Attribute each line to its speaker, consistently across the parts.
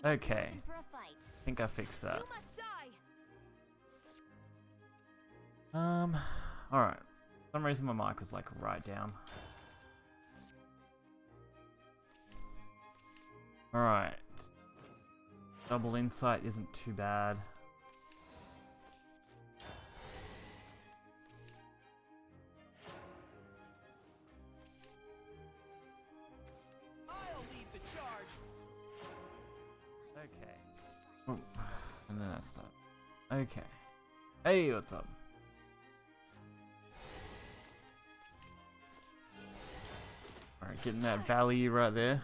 Speaker 1: Okay. I think I fixed that. Alright. For some reason my mic was like right down. Alright. Double insight isn't too bad.
Speaker 2: I'll lead the charge.
Speaker 1: Okay. Oh, and then that's done. Okay. Hey, what's up? Alright, getting that value right there.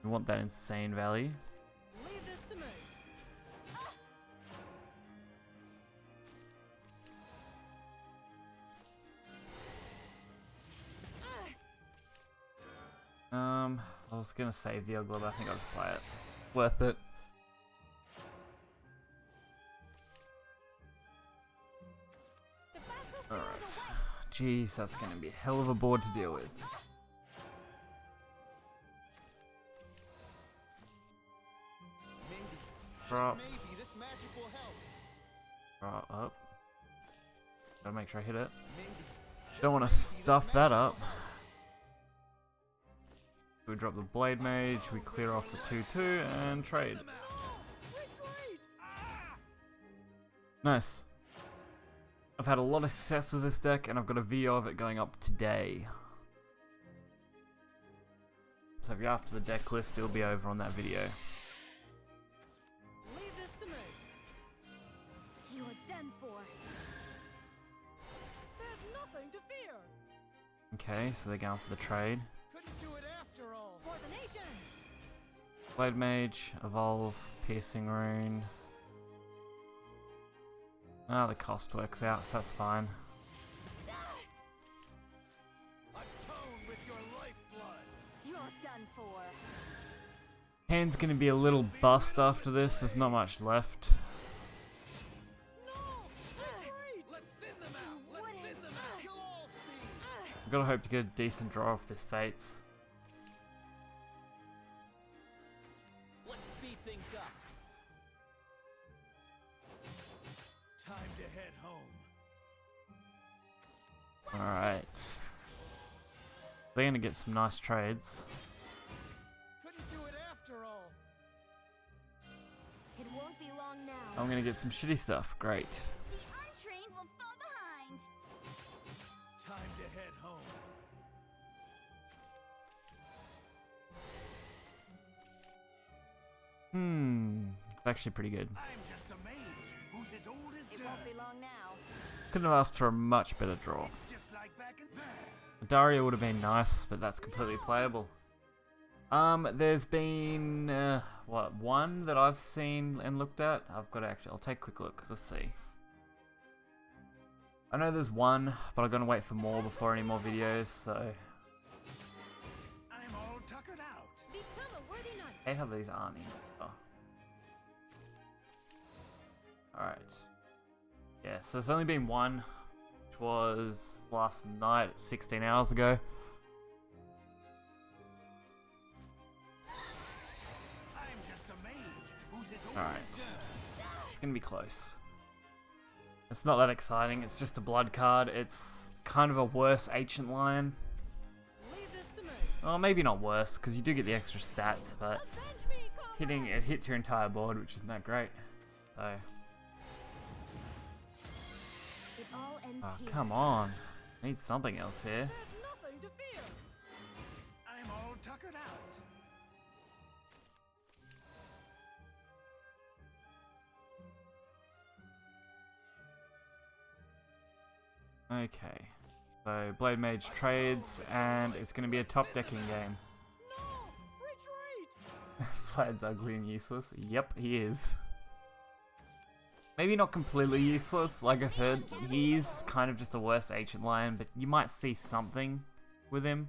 Speaker 1: We want that insane value.
Speaker 3: Leave this to me.
Speaker 1: I was gonna save the Ogre, but I think I'll just play it. Worth it. Alright. Jeez, that's gonna be a hell of a board to deal with. Drop.
Speaker 2: Maybe this magic will help.
Speaker 1: Drop up. Gotta make sure I hit it.
Speaker 2: Maybe.
Speaker 1: Don't want to stuff that up. We drop the Blade Mage, we clear off the 2-2 and trade. Nice. I've had a lot of success with this deck and I've got a video of it going up today. So if you're after the deck list, it'll be over on that video.
Speaker 3: Leave this to me.
Speaker 4: You are done for.
Speaker 3: There's nothing to fear.
Speaker 1: Okay, so they're going for the trade.
Speaker 2: Couldn't do it after all.
Speaker 3: For the nation.
Speaker 1: Blade Mage, Evolve, Piercing Rune. Ah, the cost works out, so that's fine.
Speaker 2: Atone with your lifeblood.
Speaker 4: You're done for.
Speaker 1: Hand's gonna be a little bust after this, there's not much left.
Speaker 2: Let's thin them out. Let's thin them out. You'll all see.
Speaker 1: I've gotta hope to get a decent draw off this Fates.
Speaker 2: Let's speed things up. Time to head home.
Speaker 1: Alright. They're gonna get some nice trades.
Speaker 2: Couldn't do it after all.
Speaker 4: It won't be long now.
Speaker 1: I'm gonna get some shitty stuff, great.
Speaker 4: The untrained will fall behind.
Speaker 2: Time to head home.
Speaker 1: It's actually pretty good.
Speaker 2: I'm just a mage who's as old as
Speaker 4: It won't be long now.
Speaker 1: Couldn't have asked for a much better draw.
Speaker 2: It's just like back in there.
Speaker 1: Daria would have been nice, but that's completely playable. There's been, what, one that I've seen and looked at? I've got to actually, I'll take a quick look, let's see. I know there's one, but I'm gonna wait for more before any more videos, so.
Speaker 2: I'm all tuckered out.
Speaker 3: Become a worthy knight.
Speaker 1: I hate how these aren't in. Oh. Alright. Yeah, so there's only been one, which was last night, 16 hours ago.
Speaker 2: I'm just a mage who's as old
Speaker 1: Alright.
Speaker 2: as dirt.
Speaker 1: It's gonna be close. It's not that exciting, it's just a blood card. It's kind of a worse Ancient Lion.
Speaker 3: Leave this to me.
Speaker 1: Well, maybe not worse, because you do get the extra stats, but
Speaker 3: Avenge me, comrade.
Speaker 1: it hits your entire board, which isn't that great. So,
Speaker 4: It all ends
Speaker 1: oh,
Speaker 4: here.
Speaker 1: come on. Need something else here.
Speaker 3: There's nothing to fear.
Speaker 2: I'm all tuckered out.
Speaker 1: Okay. So, Blade Mage trades, and it's going to be a top decking game.
Speaker 3: No! Retreat!
Speaker 1: Vlad's ugly and useless. Yep, he is. Maybe not completely useless, like I said. He's kind of just a worse Ancient Lion, but you might see something with him.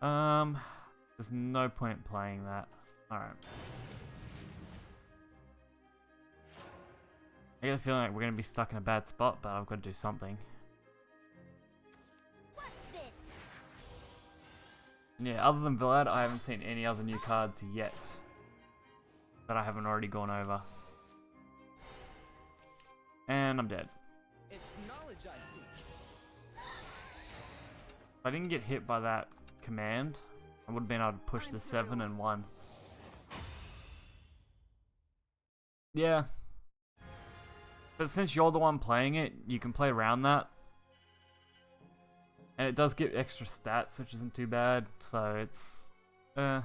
Speaker 1: There's no point playing that. Alright. I get a feeling like we're going to be stuck in a bad spot, but I've got to do something.
Speaker 4: What's this?
Speaker 1: And yeah, other than Vlad, I haven't seen any other new cards yet that I haven't already gone over. And I'm dead.
Speaker 2: It's knowledge I seek.
Speaker 1: If I didn't get hit by that command, I would have been able to push the 7 and 1. Yeah. But since you're the one playing it, you can play around that. And it does get extra stats, which isn't too bad. So it's an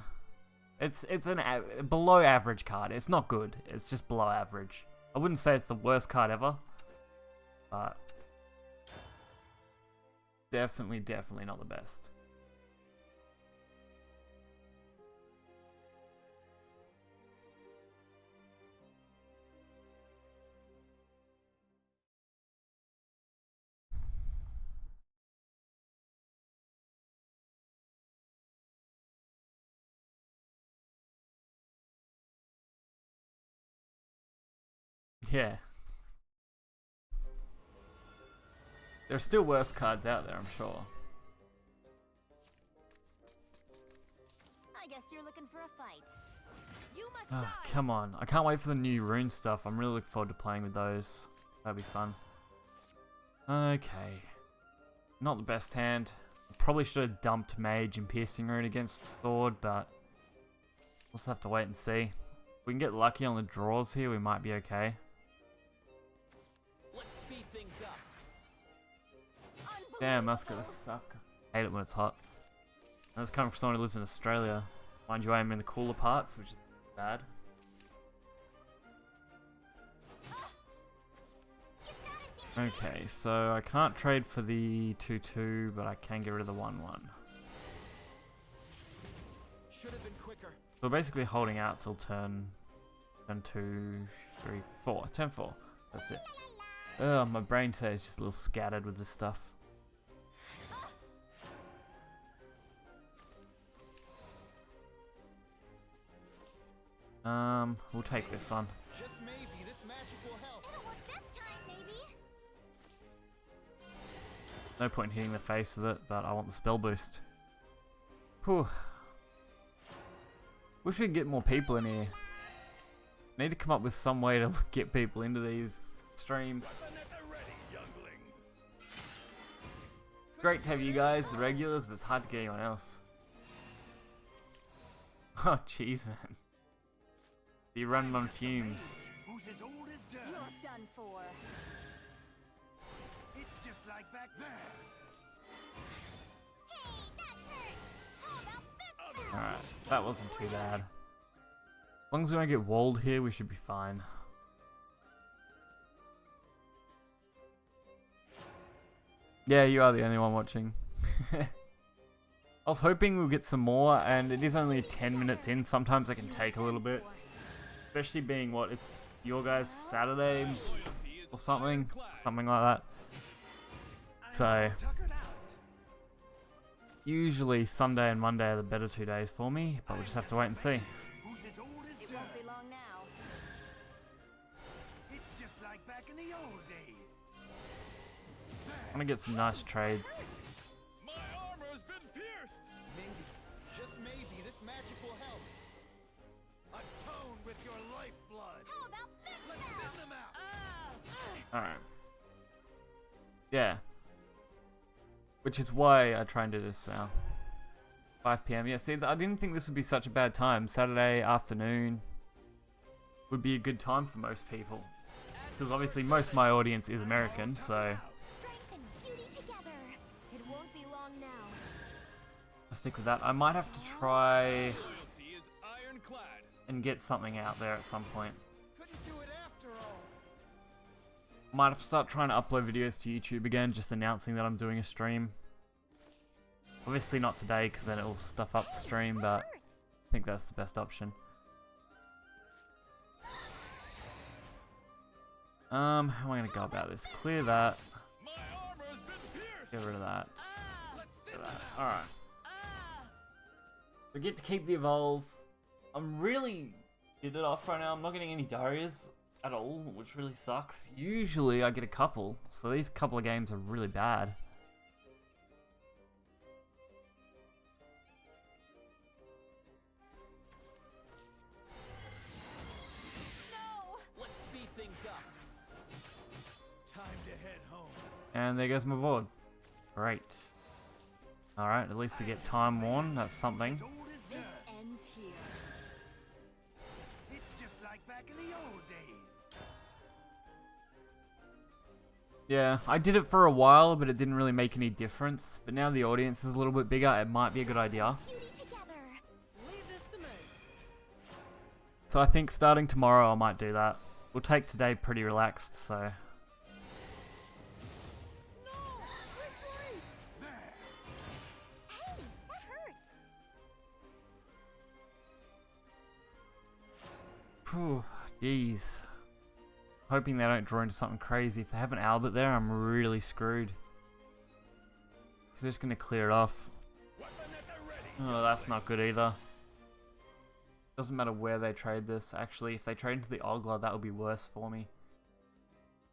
Speaker 1: below average card. It's not good. It's just below average. I wouldn't say it's the worst card ever, but definitely not the best. Yeah. There's still worse cards out there, I'm sure.
Speaker 4: I guess you're looking for a fight. You must
Speaker 1: Oh,
Speaker 4: die.
Speaker 1: come on. I can't wait for the new rune stuff. I'm really looking forward to playing with those. That'll be fun. Okay. Not the best hand. Probably should have dumped Mage and Piercing Rune against Sword, but we'll just have to wait and see. If we can get lucky on the draws here, we might be okay.
Speaker 2: Let's speed things up.
Speaker 1: Damn, that's gonna suck. I hate it when it's hot. And that's coming from someone who lives in Australia. Mind you, I am in the cooler parts, which is bad. Okay, so I can't trade for the 2-2, but I can get rid of the 1-1.
Speaker 2: Should have been quicker.
Speaker 1: So we're basically holding out till turn 2, 3, 4. Turn 4. That's it. Ugh, my brain today is just a little scattered with this stuff. We'll take this on.
Speaker 2: Just maybe this magic will help.
Speaker 4: It'll work this time, maybe.
Speaker 1: No point in hitting the face with it, but I want the spell boost. Whew. Wish we could get more people in here. Need to come up with some way to get people into these streams. Great to have you guys, the regulars, but it's hard to get anyone else. Oh, jeez, man. You run on fumes.
Speaker 2: Who's as old as dirt?
Speaker 4: You're done for.
Speaker 2: It's just like back there.
Speaker 4: Hey, that hurt. How about this?
Speaker 1: Alright, that wasn't too bad. As long as we don't get walled here, we should be fine. Yeah, you are the only one watching. I was hoping we'll get some more, and it is only 10 minutes in. Sometimes it can take a little bit. Especially being what, it's your guys' Saturday or something like that. So, usually Sunday and Monday are the better 2 days for me, but we'll just have to wait and see.
Speaker 2: Who's as old as
Speaker 4: It
Speaker 2: dirt?
Speaker 4: won't be long now.
Speaker 2: It's just like back in the old days.
Speaker 1: I'm gonna get some nice trades.
Speaker 2: My armor's been pierced. Maybe, just maybe, this magic will help. Atone with your lifeblood.
Speaker 4: How about this?
Speaker 2: Let's thin them out.
Speaker 1: Alright. Yeah. Which is why I try and do this now. 5 PM. Yeah, see, I didn't think this would be such a bad time. Saturday afternoon would be a good time for most people. Because obviously most of my audience is American, so
Speaker 4: Strength and beauty together. It won't be long now.
Speaker 1: I'll stick with that. I might have to try
Speaker 2: Loyalty is ironclad.
Speaker 1: and get something out there at some point.
Speaker 2: Couldn't do it after all.
Speaker 1: Might have to start trying to upload videos to YouTube again, just announcing that I'm doing a stream. Obviously not today, because then it'll stuff up the stream, but I think that's the best option. How am I going to go about this? Clear that.
Speaker 2: My armor's been pierced.
Speaker 1: Get rid of that.
Speaker 2: Let's thin
Speaker 1: Get rid
Speaker 2: them
Speaker 1: of that.
Speaker 2: out.
Speaker 1: Alright. We get to keep the evolve. I'm really get it off right now. I'm not getting any Darias at all, which really sucks. Usually I get a couple, so these couple of games are really bad. And there goes my board. Great. Alright, at least we get time worn. That's something.
Speaker 4: This ends here.
Speaker 2: It's just like back in the old days.
Speaker 1: Yeah, I did it for a while, but it didn't really make any difference. But now the audience is a little bit bigger, it might be a good idea.
Speaker 4: Beauty together.
Speaker 3: Leave this to me.
Speaker 1: So I think starting tomorrow I might do that. We'll take today pretty relaxed, so...
Speaker 3: No! Retreat!
Speaker 4: Hey, that hurts.
Speaker 1: Whew, jeez. Hoping they don't draw into something crazy. If they have an Albert there, I'm really screwed. Because they're just going to clear it off. Oh, that's not good either. Doesn't matter where they trade this. Actually, if they trade into the Ogler, that would be worse for me.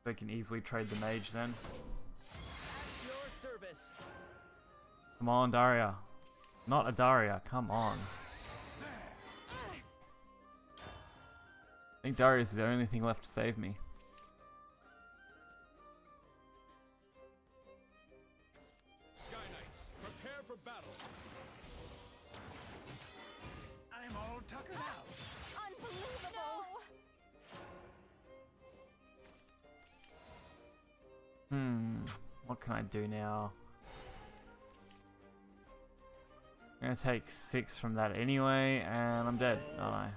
Speaker 1: They can easily trade the Mage then.
Speaker 2: Your service.
Speaker 1: Come on, Daria. Not a Daria, come on. I think Darius is the only thing left to save me.
Speaker 2: Sky Knights, prepare for battle. I'm all tuckered out.
Speaker 4: Unbelievable.
Speaker 1: What can I do now? I'm gonna take 6 from that anyway, and I'm dead, aren't I?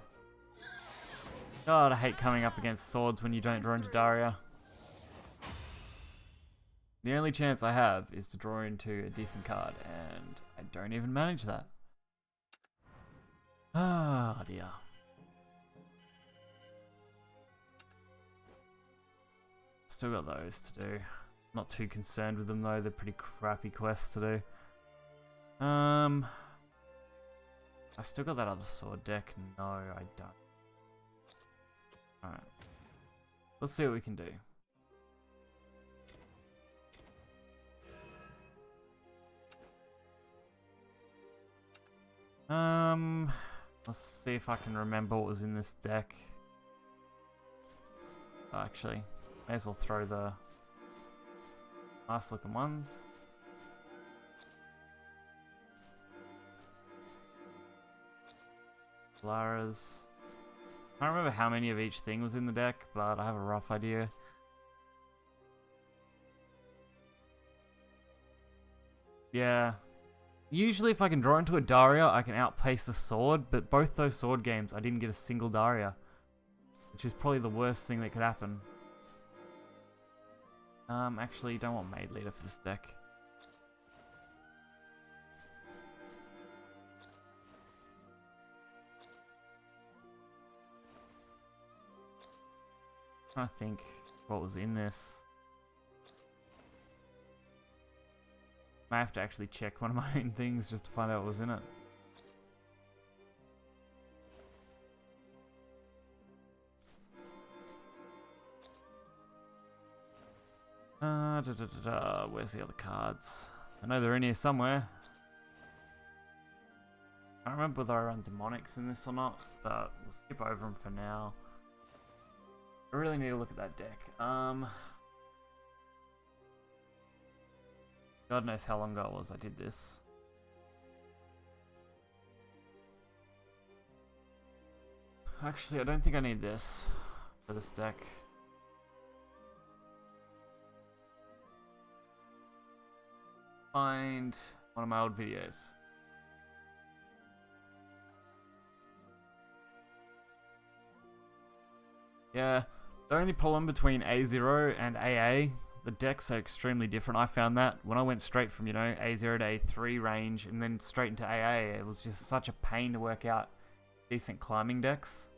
Speaker 1: God, I hate coming up against swords when you don't draw into Daria. The only chance I have is to draw into a decent card, and I don't even manage that. Ah, dear. Still got those to do. Not too concerned with them though, they're pretty crappy quests to do. I still got that other sword deck. No, I don't. Alright. Let's see what we can do. Let's see if I can remember what was in this deck. Oh, actually, may as well throw the nice looking ones. Lara's. I don't remember how many of each thing was in the deck, but I have a rough idea. Yeah. Usually if I can draw into a Daria, I can outpace the sword, but both those sword games, I didn't get a single Daria. Which is probably the worst thing that could happen. Actually, don't want Maid Leader for this deck. I think what was in this. I have to actually check one of my own things just to find out what was in it. Where's the other cards? I know they're in here somewhere. I don't remember whether I run demonics in this or not, but we'll skip over them for now. I really need to look at that deck. God knows how long ago it was I did this. Actually, I don't think I need this for this deck. Find one of my old videos. Yeah, the only problem between A0 and AA, the decks are extremely different. I found that when I went straight from, you know, A0 to A3 range and then straight into AA, it was just such a pain to work out decent climbing decks.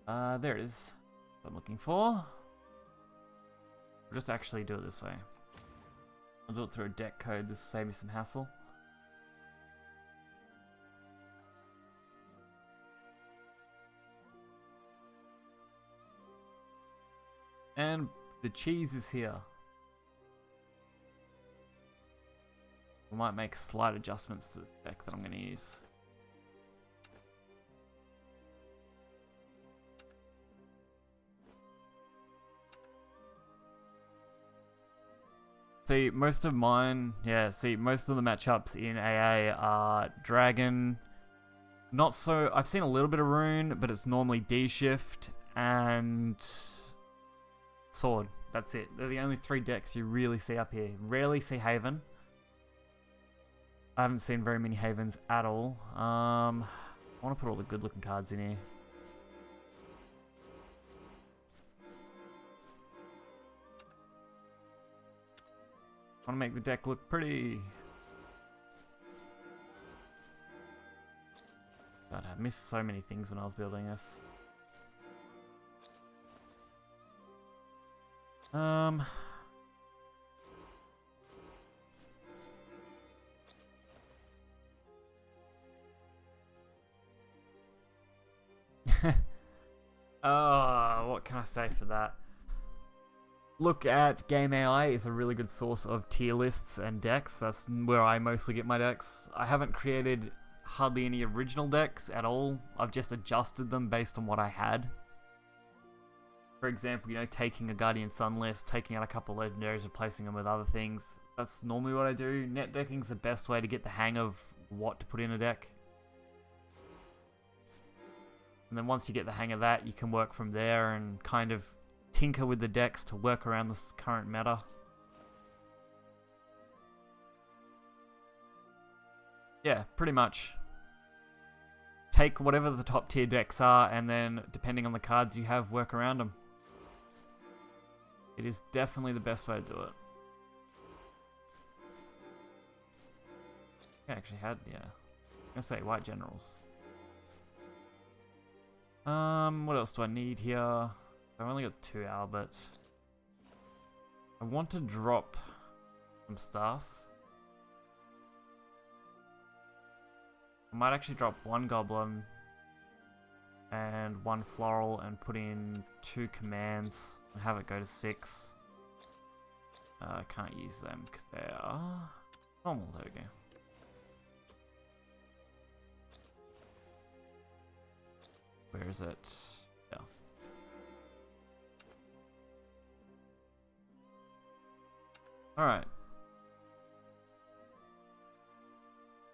Speaker 1: There it is. What I'm looking for. I'll just actually do it this way. I'll do it through a deck code. This will save me some hassle. And the cheese is here. We might make slight adjustments to this deck that I'm going to use. See, most of mine, yeah, see, most of the matchups in AA are Dragon. Not so, I've seen a little bit of Rune, but it's normally D-Shift and Sword. That's it. They're the only 3 decks you really see up here. Rarely see Haven. I haven't seen very many Havens at all. I want to put all the good looking cards in here. I want to make the deck look pretty. God, I missed so many things when I was building this. Oh, what can I say for that? Look at Game AI is a really good source of tier lists and decks. That's where I mostly get my decks. I haven't created hardly any original decks at all. I've just adjusted them based on what I had. For example, you know, taking a Guardian Sun list, taking out a couple of legendaries, replacing them with other things. That's normally what I do. Net decking is the best way to get the hang of what to put in a deck. And then once you get the hang of that, you can work from there and kind of tinker with the decks to work around this current meta. Yeah, pretty much. Take whatever the top tier decks are and then, depending on the cards you have, work around them. It is definitely the best way to do it. I actually had, yeah. I'm gonna say White Generals. What else do I need here? I've only got 2 Albert. I want to drop some stuff. I might actually drop 1 Goblin and 1 Floral and put in 2 commands and have it go to 6. I can't use them because they are normal. There we go. Where is it? Yeah. Alright.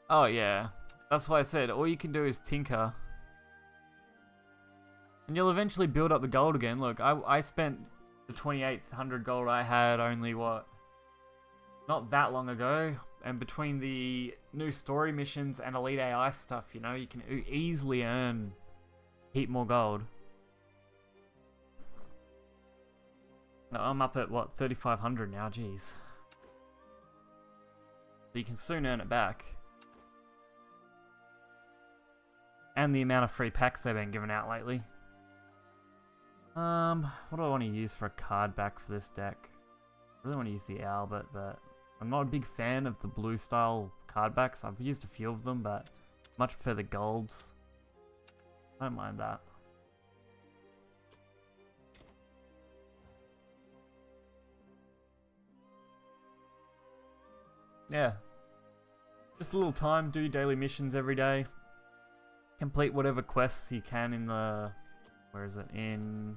Speaker 1: Oh yeah. That's why I said all you can do is tinker. And you'll eventually build up the gold again. Look, I spent the 2,800 gold I had only, what? Not that long ago. And between the new story missions and Elite AI stuff, you know, you can easily earn heap more gold. No, I'm up at, what, 3,500 now, jeez. So you can soon earn it back. And the amount of free packs they've been giving out lately. What do I want to use for a card back for this deck? I really want to use the Albert, but I'm not a big fan of the blue style card backs. I've used a few of them, but much prefer the golds. I don't mind that. Yeah. Just a little time, do daily missions every day. Complete whatever quests you can in the... Where is it? In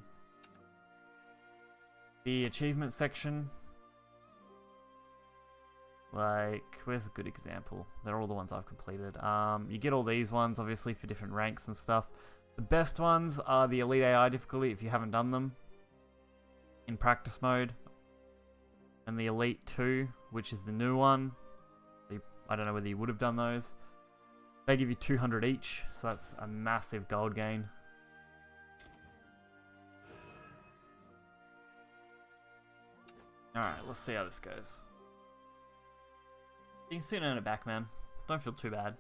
Speaker 1: the achievement section. Like, where's a good example? They're all the ones I've completed. You get all these ones, obviously, for different ranks and stuff. The best ones are the Elite AI difficulty, if you haven't done them, in practice mode. And the Elite 2, which is the new one. I don't know whether you would have done those. They give you 200 each, so that's a massive gold gain. Alright, let's see how this goes. You can soon earn it back, man. Don't feel too bad.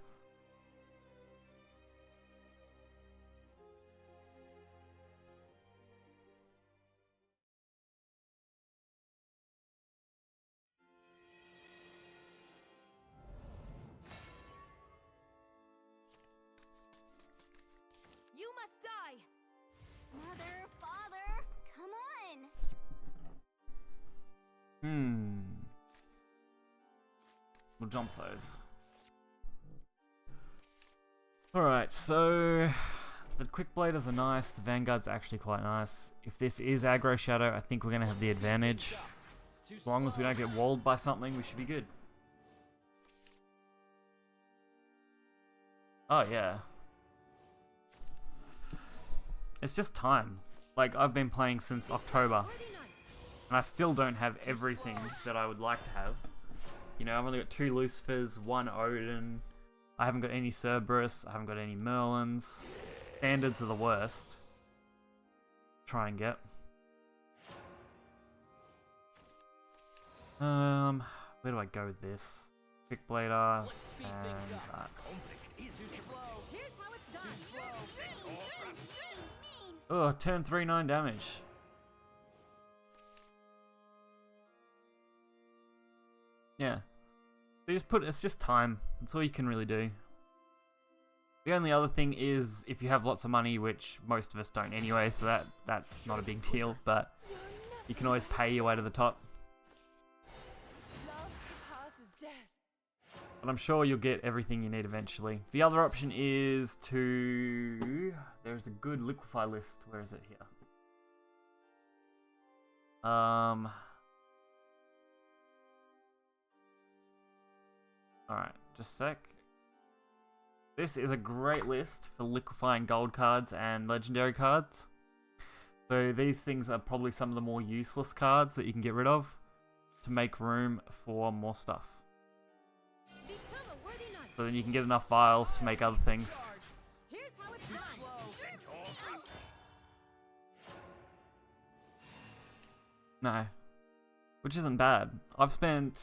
Speaker 4: You must die! Mother, father, come on!
Speaker 1: We'll jump those. Alright, so the quick bladers are nice, the Vanguard's actually quite nice. If this is aggro shadow, I think we're going to have the advantage. As long as we don't get walled by something, we should be good. Oh, yeah. It's just time. Like, I've been playing since October, and I still don't have everything that I would like to have. You know, I've only got 2 Lucifers, 1 Odin. I haven't got any Cerberus. I haven't got any Merlins. Standards are the worst. Try and get. Where do I go with this? Quick Blader and that. Oh, turn 3, 9 damage. Yeah. So just it's just time. That's all you can really do. The only other thing is if you have lots of money, which most of us don't anyway, so that's not a big deal, but you can always pay your way to the top. But I'm sure you'll get everything you need eventually. The other option is to... There's a good liquefy list. Where is it here? Alright, just a sec. This is a great list for liquefying gold cards and legendary cards. So these things are probably some of the more useless cards that you can get rid of to make room for more stuff. So then you can get enough vials to make other things. No. Which isn't bad. I've spent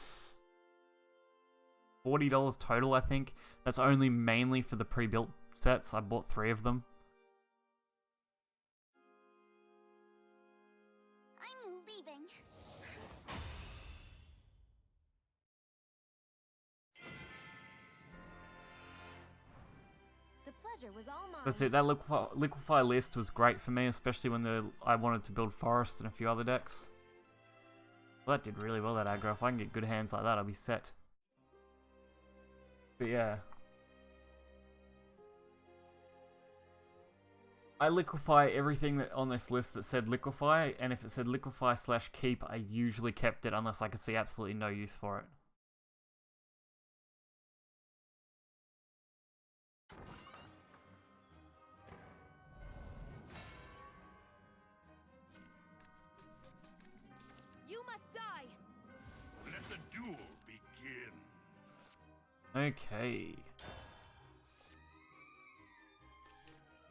Speaker 1: $40 total, I think. That's only mainly for the pre-built sets. I bought 3 of them.
Speaker 4: I'm leaving. The pleasure was all mine.
Speaker 1: That's it. That liquefy list was great for me, especially when I wanted to build Forest and a few other decks. Well, that did really well, that aggro. If I can get good hands like that, I'll be set. But yeah. I liquefy everything that on this list that said liquefy, and if it said liquefy/keep, I usually kept it unless I could see absolutely no use for it.
Speaker 4: You must die.
Speaker 2: Let the duel begin.
Speaker 1: Okay.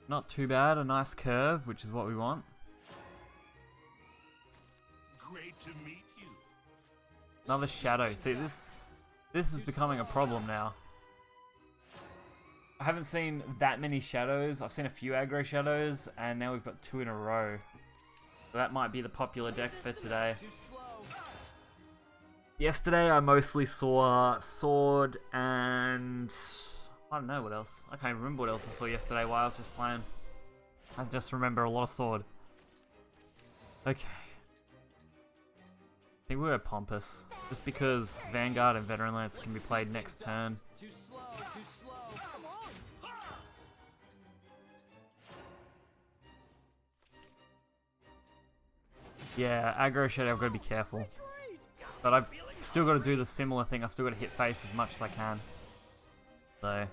Speaker 1: Not too bad, a nice curve, which is what we want.
Speaker 2: Great to meet you.
Speaker 1: Another shadow. See, this is becoming a problem now. I haven't seen that many shadows. I've seen a few aggro shadows, and now we've got 2 in a row. So that might be the popular deck for today. Yesterday I mostly saw Sword and... I don't know what else. I can't even remember what else I saw yesterday while I was just playing. I just remember a lot of Sword. Okay. I think we were Pompous. Just because Vanguard and Veteran Lance can be played next turn. Yeah, aggro shadow, I've got to be careful. But I've still got to do the similar thing. I've still got to hit face as much as I can. So...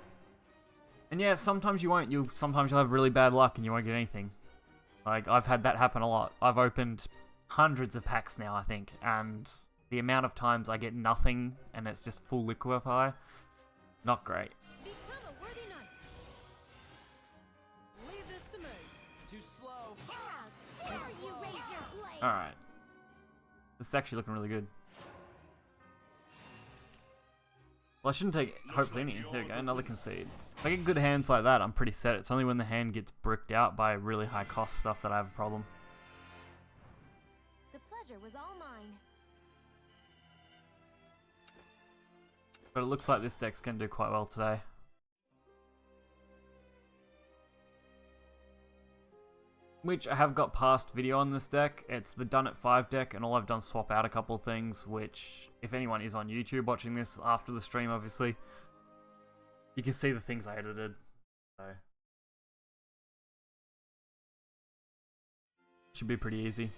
Speaker 1: And yeah, sometimes you won't. Sometimes you'll have really bad luck and you won't get anything. Like, I've had that happen a lot. I've opened hundreds of packs now, I think. And the amount of times I get nothing and it's just full liquefy, not great.
Speaker 3: Become a worthy knight. Leave this to me.
Speaker 2: Too slow.
Speaker 4: How dare you raise your blade?
Speaker 1: Alright. This is actually looking really good. Well, I shouldn't take, hopefully, any. There we go, another concede. If I get good hands like that, I'm pretty set. It's only when the hand gets bricked out by really high cost stuff that I have a problem.
Speaker 4: The pleasure was all mine.
Speaker 1: But it looks like this deck's going to do quite well today. Which I have got past video on this deck. It's the Done at 5 deck, and all I've done is swap out a couple of things, which, if anyone is on YouTube watching this after the stream, obviously, you can see the things I edited. So, should be pretty easy.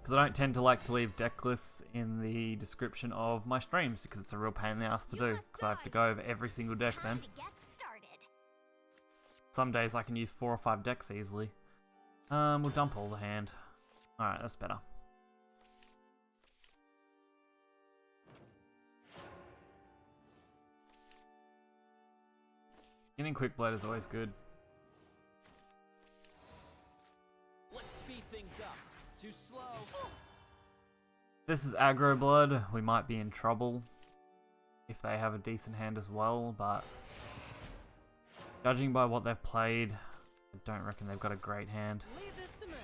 Speaker 1: Because I don't tend to like to leave deck lists in the description of my streams because it's a real pain in the ass to do. Because I have to go over every single deck then.
Speaker 4: Time to get started.
Speaker 1: Some days I can use 4 or 5 decks easily. We'll dump all the hand. Alright, that's better. Getting Quick Blade is always good.
Speaker 2: Let's speed things up. Too slow.
Speaker 1: This is aggro blood. We might be in trouble if they have a decent hand as well, but judging by what they've played, I don't reckon they've got a great hand.
Speaker 3: Leave this to me.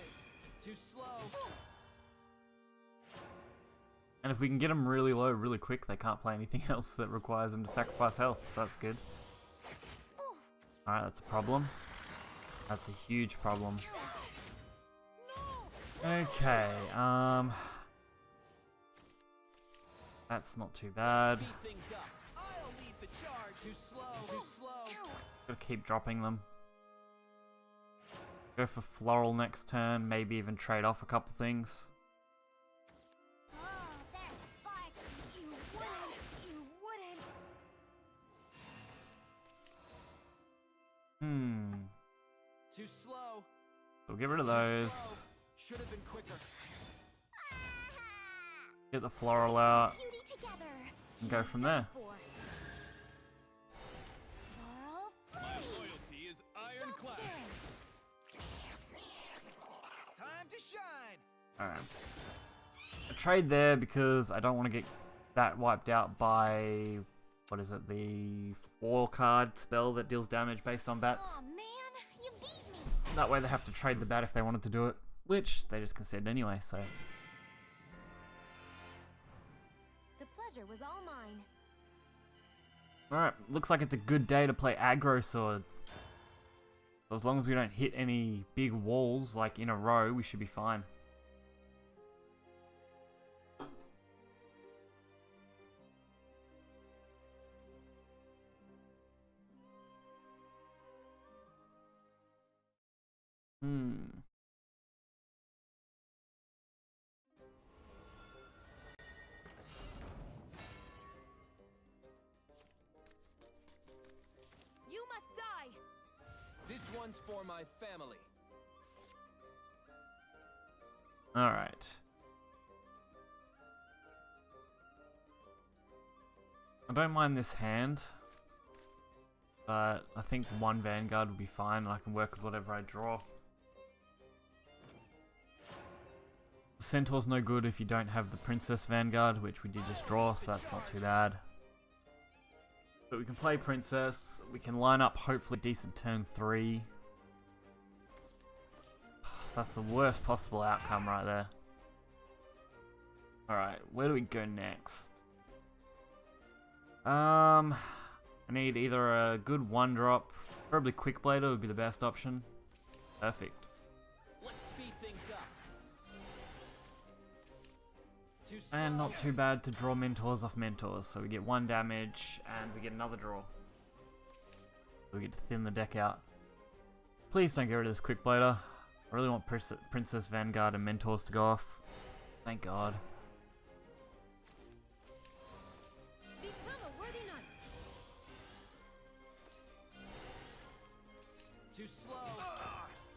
Speaker 2: Too slow.
Speaker 1: And if we can get them really low really quick, they can't play anything else that requires them to sacrifice health, so that's good. Alright, that's a problem. That's a huge problem. Okay, that's not too bad.
Speaker 2: Speed things up. I'll lead the charge. Too slow. Too slow.
Speaker 1: Gotta keep dropping them. Go for floral next turn, maybe even trade off a couple things.
Speaker 4: Oh, there's fight. You wouldn't.
Speaker 2: Too slow.
Speaker 1: We'll get rid of those.
Speaker 2: Should have been quicker.
Speaker 1: Get the floral out
Speaker 4: Beauty together.
Speaker 1: and go from there.
Speaker 4: Floral
Speaker 2: My
Speaker 4: flame.
Speaker 2: loyalty is ironclad. Time to shine.
Speaker 1: Alright. A trade there because I don't want to get that wiped out by, what is it, the 4 card spell that deals damage based on bats.
Speaker 4: Oh man, you beat me.
Speaker 1: That way they have to trade the bat if they wanted to do it, which they just conceded anyway, so.
Speaker 4: The pleasure was all mine.
Speaker 1: Alright, looks like it's a good day to play aggro sword. So as long as we don't hit any big walls like in a row, we should be fine.
Speaker 3: You must die.
Speaker 2: This one's for my family.
Speaker 1: Alright. I don't mind this hand, but I think 1 Vanguard would be fine and I can work with whatever I draw. The Centaur's no good if you don't have the Princess Vanguard, which we did just draw, so that's not too bad. But we can play Princess, we can line up hopefully decent turn 3. That's the worst possible outcome right there. Alright, where do we go next? I need either a good 1-drop, probably Quick Blader would be the best option. Perfect.
Speaker 2: Let's speed things up. Too slow.
Speaker 1: And not too bad to draw Mentors off Mentors, so we get 1 damage and we get another draw. We get to thin the deck out. Please don't get rid of this Quick Blader. I really want Princess Vanguard and Mentors to go off. Thank God.
Speaker 3: Become a worthy knight.
Speaker 2: Too slow.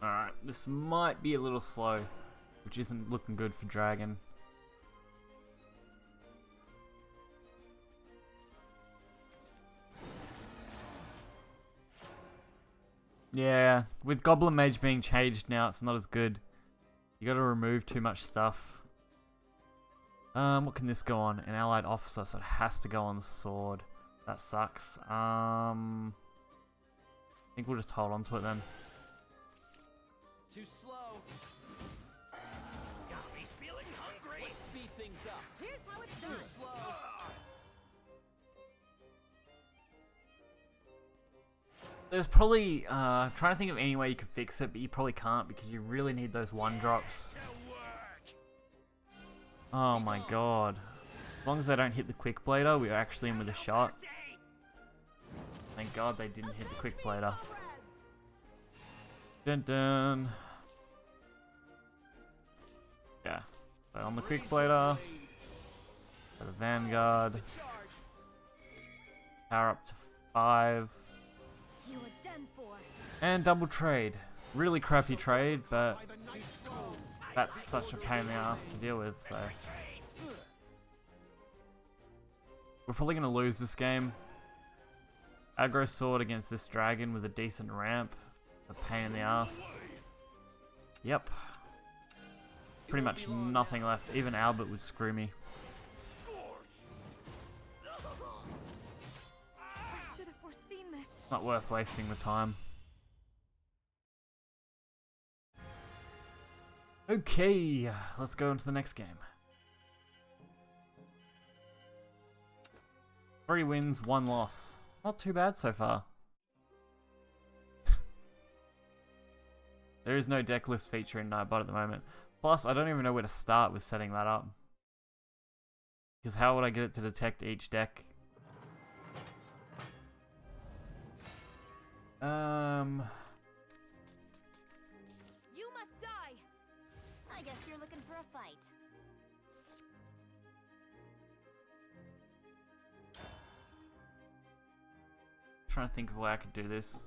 Speaker 1: Alright, this might be a little slow, which isn't looking good for Dragon. Yeah, with Goblin Mage being changed now, it's not as good. You gotta remove too much stuff. What can this go on? An allied officer, so it has to go on the sword. That sucks. I think we'll just hold on to it then.
Speaker 2: Too slow. Got me feeling hungry. Let's speed things up.
Speaker 3: Here's how it's
Speaker 2: Too
Speaker 3: done.
Speaker 2: slow.
Speaker 1: There's probably, trying to think of any way you could fix it, but you probably can't because you really need those 1-drops. Oh my god. As long as they don't hit the Quick Blader, we're actually in with a shot. Thank god they didn't hit the Quick Blader. Dun dun. Yeah. Play on the quick blader. For the Vanguard. Power up to 5.
Speaker 3: You are done for.
Speaker 1: And double trade. Really crappy trade, but that's such a pain in the ass to deal with, so. We're probably going to lose this game. Aggro sword against this dragon with a decent ramp. A pain in the ass. Yep. Pretty much nothing left. Even Albert would screw me.
Speaker 3: I should have foreseen this.
Speaker 1: Not worth wasting the time. Okay, let's go into the next game. 3 wins, 1 loss. Not too bad so far. There is no deck list feature in Nightbot at the moment. Plus, I don't even know where to start with setting that up. Because how would I get it to detect each deck?
Speaker 3: You must die.
Speaker 4: I guess you're looking for a fight.
Speaker 1: Trying to think of a way I could do this.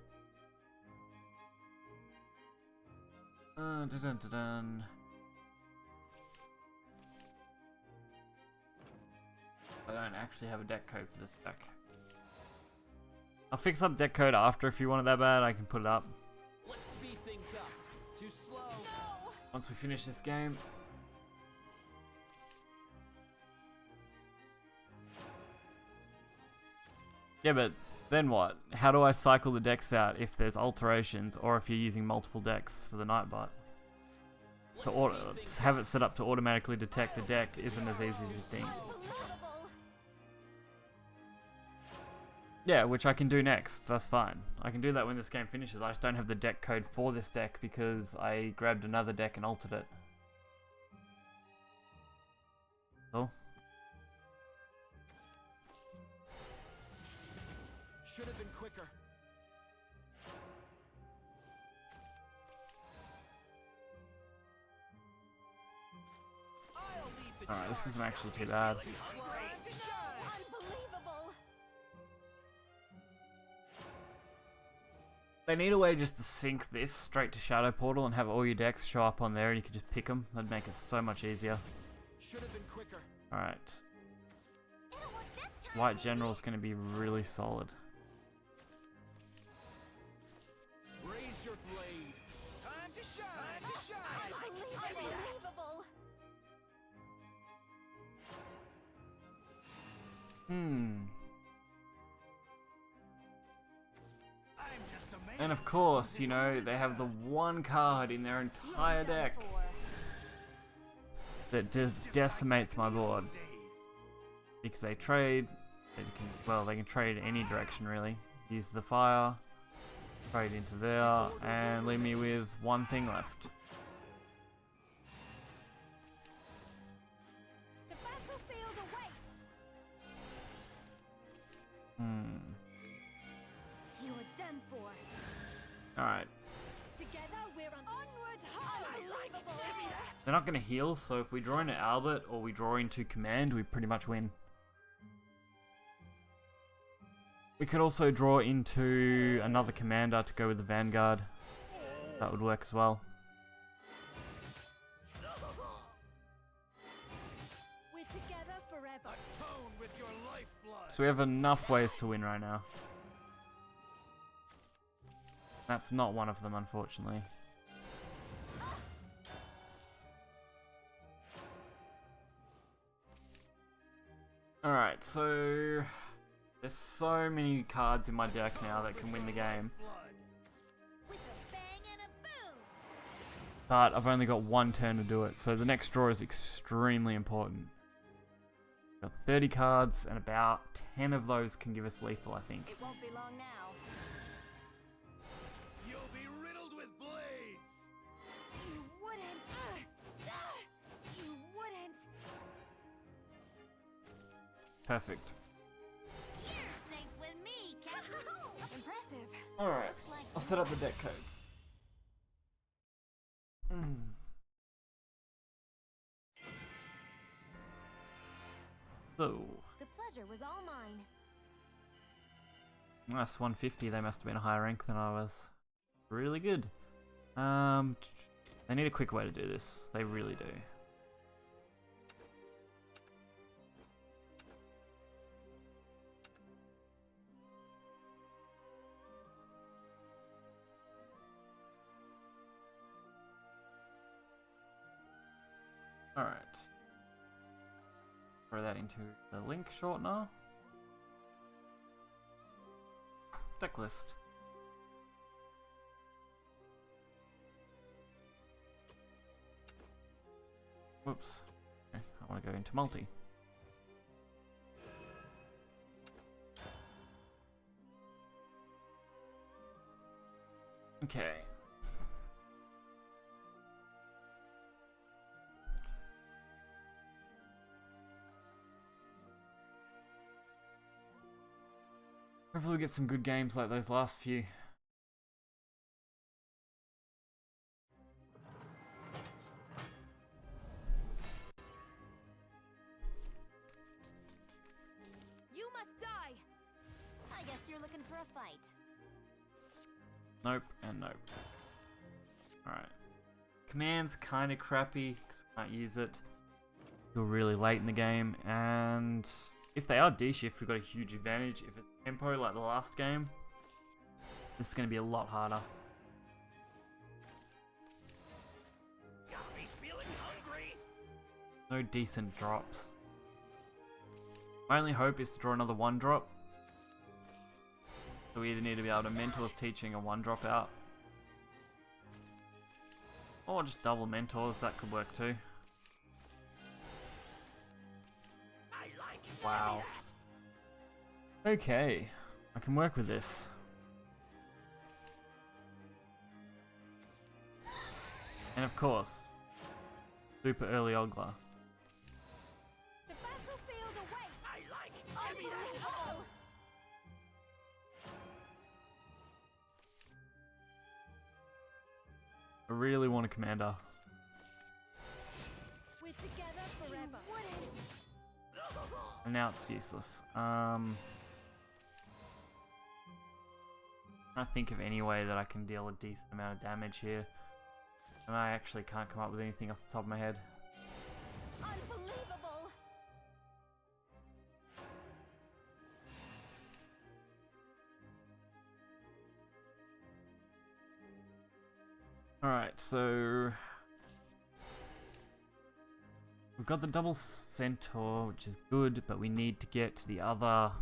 Speaker 1: Dun dun dun dun. I don't actually have a deck code for this deck. I'll fix up deck code after if you want it that bad. I can put it up.
Speaker 2: Let's speed things up. Too slow.
Speaker 3: No.
Speaker 1: Once we finish this game. Yeah, but then what? How do I cycle the decks out if there's alterations or if you're using multiple decks for the Nightbot? To have it set up to automatically detect a deck isn't as easy as you think.
Speaker 3: Unbelievable.
Speaker 1: Yeah, which I can do next. That's fine. I can do that when this game finishes. I just don't have the deck code for this deck because I grabbed another deck and altered it. So.
Speaker 2: Should have been quicker. I'll lead the
Speaker 1: Alright, this
Speaker 2: charge.
Speaker 1: isn't actually too bad.
Speaker 2: Time to shine.
Speaker 3: Unbelievable.
Speaker 1: They need a way just to sync this straight to Shadow Portal and have all your decks show up on there and you can just pick them. That'd make it so much easier.
Speaker 2: Should have been quicker.
Speaker 1: Alright.
Speaker 4: It'll work this time.
Speaker 1: White General's going to be really solid.
Speaker 2: Raise your blade. Time to shine. Time to shine.
Speaker 3: Unbelievable.
Speaker 2: I'm just a man.
Speaker 1: And of course, you know, they have the one card in their entire deck that just decimates my board. Because they trade, they can trade any direction really. Use the fire, trade into there, and leave me with one thing left.
Speaker 3: The battlefield awaits. You are done for.
Speaker 1: Alright,
Speaker 3: Together we're onward high. Unbelievable.
Speaker 1: they're not going to heal, so if we draw into Albert or we draw into Command, we pretty much win. We could also draw into another commander to go with the Vanguard. That would work as well.
Speaker 3: We're together forever.
Speaker 2: Atone with your lifeblood.
Speaker 1: So we have enough ways to win right now. That's not one of them, unfortunately. Alright, so there's so many cards in my deck now that can win the game.
Speaker 4: With a bang and a boom.
Speaker 1: But I've only got one turn to do it, so the next draw is extremely important. Got 30 cards, and about 10 of those can give us lethal, I think.
Speaker 4: It won't be long now.
Speaker 2: You'll be riddled with blades.
Speaker 3: You wouldn't. You wouldn't.
Speaker 1: Perfect.
Speaker 4: You're safe with me, Captain.
Speaker 3: Impressive.
Speaker 1: Alright,
Speaker 4: Looks like
Speaker 1: I'll set up the deck code. So,
Speaker 4: The pleasure was all mine.
Speaker 1: nice 150. They must have been a higher rank than I was. Really good. They need a quick way to do this. They really do. Alright. Throw that into the link shortener. Deck list. Whoops. Okay, I want to go into multi. Okay. Hopefully we get some good games like those last few.
Speaker 4: You must die! I guess you're looking for a fight.
Speaker 1: Nope and nope. Alright. Command's kind of crappy because we can't use it till really late in the game, and if they are D-shift, we've got a huge advantage. If it's tempo like the last game, this is going to be a lot harder.
Speaker 2: Got me feeling hungry.
Speaker 1: No decent drops. My only hope is to draw another 1-drop. So we either need to be able to Mentors Teaching a 1-drop out, or just double Mentors, that could work too.
Speaker 2: I like it.
Speaker 1: Wow. Okay, I can work with this. And of course, super early Ogler.
Speaker 4: The battlefield awaits!
Speaker 2: I like it. Give me that.
Speaker 4: Oh!
Speaker 1: I really want a commander.
Speaker 3: We're together forever.
Speaker 1: And now it's useless. I think of any way that I can deal a decent amount of damage here. And I actually can't come up with anything off the top of my head.
Speaker 4: Unbelievable!
Speaker 1: Alright, so we've got the double centaur, which is good, but we need to get to the other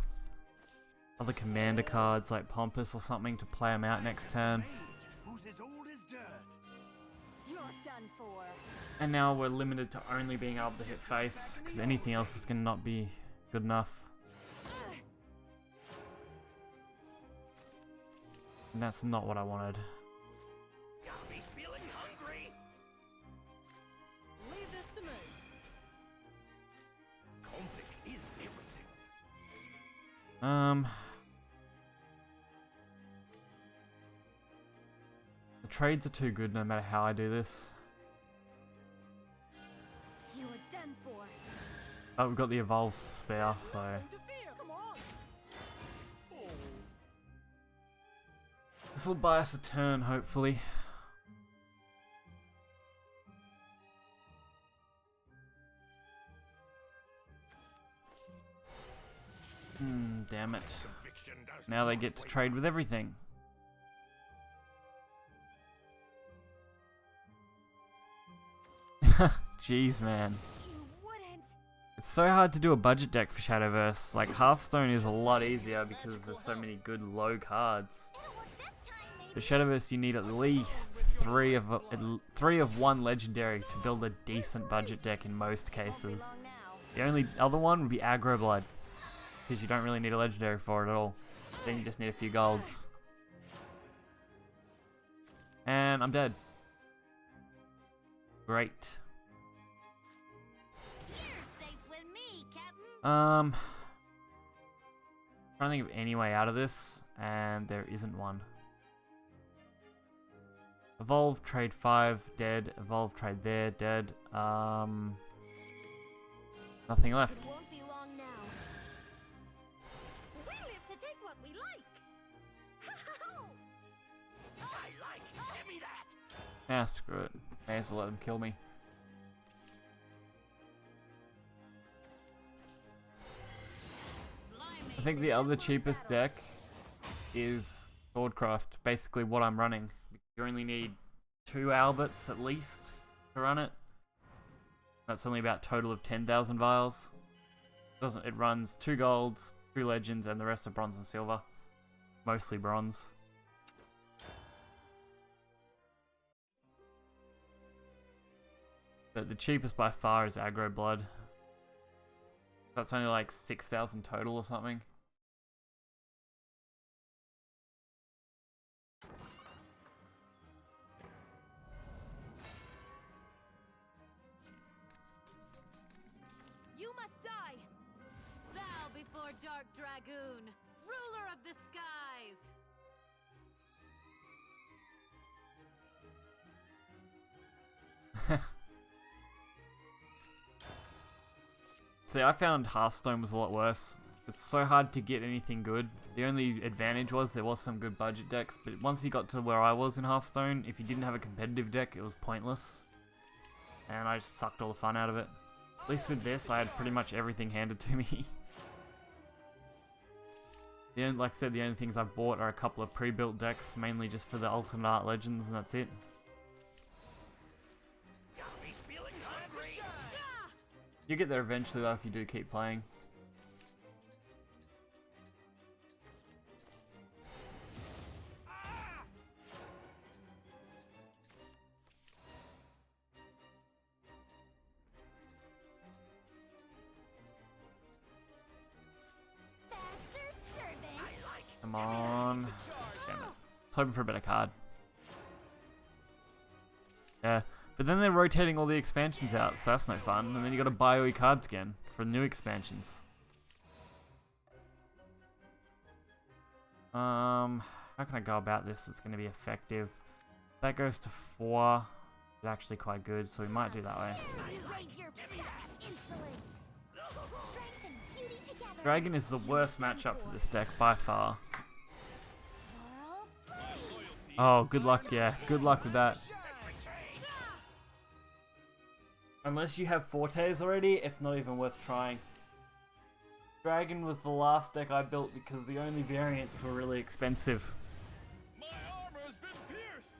Speaker 1: commander cards like Pompous or something to play them out next turn.
Speaker 2: Who's as old as dirt?
Speaker 4: You're done for.
Speaker 1: And now we're limited to only being able to hit face, because anything else is going to not be good enough. And that's not what I wanted.
Speaker 2: Got me feeling hungry.
Speaker 3: Leave this to me.
Speaker 2: Conflict is everything.
Speaker 1: The trades are too good no matter how I do this.
Speaker 4: You are done for.
Speaker 1: Oh, we've got the evolve spare, so
Speaker 3: Interfere. Come on.
Speaker 1: this will buy us a turn, hopefully. Damn it.
Speaker 2: Conviction does
Speaker 1: Now they
Speaker 2: not
Speaker 1: get to
Speaker 2: wait.
Speaker 1: trade with everything. Jeez, man.
Speaker 4: You wouldn't.
Speaker 1: It's so hard to do a budget deck for Shadowverse. Like, Hearthstone is a lot easier because there's so many good low cards.
Speaker 4: It'll work this time, maybe.
Speaker 1: For Shadowverse, you need at least three of one legendary to build a decent budget deck in most
Speaker 4: Won't be
Speaker 1: cases.
Speaker 4: long now.
Speaker 1: The only other one would be Aggro Blood, because you don't really need a legendary for it at all. Then you just need a few golds. And I'm dead. Great.
Speaker 4: You're safe with me, Captain.
Speaker 1: Trying to think of any way out of this, and there isn't one. Evolve, trade 5, dead. Evolve, trade there, dead. Nothing left.
Speaker 4: It won't be long now.
Speaker 1: Ah, screw it. May as well let them kill me. I think the other cheapest deck is SwordCraft, basically what I'm running. You only need 2 Alberts at least to run it. That's only about a total of 10,000 vials. It runs 2 golds, 2 legends, and the rest are bronze and silver. Mostly bronze. But the cheapest by far is Aggro Blood. That's only like 6,000 total or something.
Speaker 3: You must die! Bow before Dark Dragoon, ruler of the skies!
Speaker 1: See, I found Hearthstone was a lot worse. It's so hard to get anything good. The only advantage was there was some good budget decks, but once you got to where I was in Hearthstone, if you didn't have a competitive deck, it was pointless. And I just sucked all the fun out of it. At least with this, I had pretty much everything handed to me. Like I said, the only things I've bought are a couple of pre-built decks, mainly just for the Ultimate Art Legends, and that's it. You get there eventually though if you do keep playing. Come on. Damn it. I was hoping for a better card. Yeah. But then they're rotating all the expansions out, so that's no fun. And then you gotta buy all your cards again for new expansions. How can I go about this that's gonna be effective? That goes to 4. It's actually quite good, so we might do that way. Dragon is the worst matchup for this deck by far. Oh, good luck, yeah. Good luck with that. Unless you have Fortes already, it's not even worth trying. Dragon was the last deck I built because the only variants were really expensive.
Speaker 2: My armor's been pierced.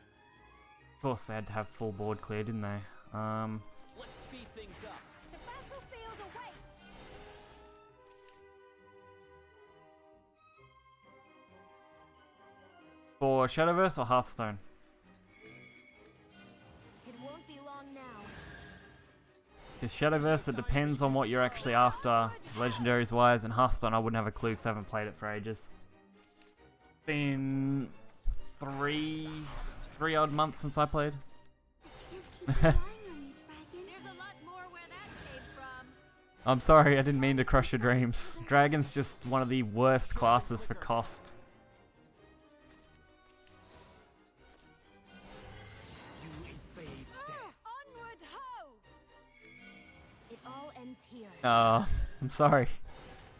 Speaker 1: Of course, they had to have full board clear, didn't they?
Speaker 5: Let's speed things up.
Speaker 3: The battlefield awaits!
Speaker 1: For Shadowverse or Hearthstone?
Speaker 3: It won't be long now.
Speaker 1: Because Shadowverse, it depends on what you're actually after, legendaries wise, and Hearthstone I wouldn't have a clue because I haven't played it for ages. Been three odd months since I played.
Speaker 3: There's a lot more where that came from.
Speaker 1: I'm sorry, I didn't mean to crush your dreams. Dragon's just one of the worst classes for cost.
Speaker 3: Onward ho! It all ends here.
Speaker 1: I'm sorry.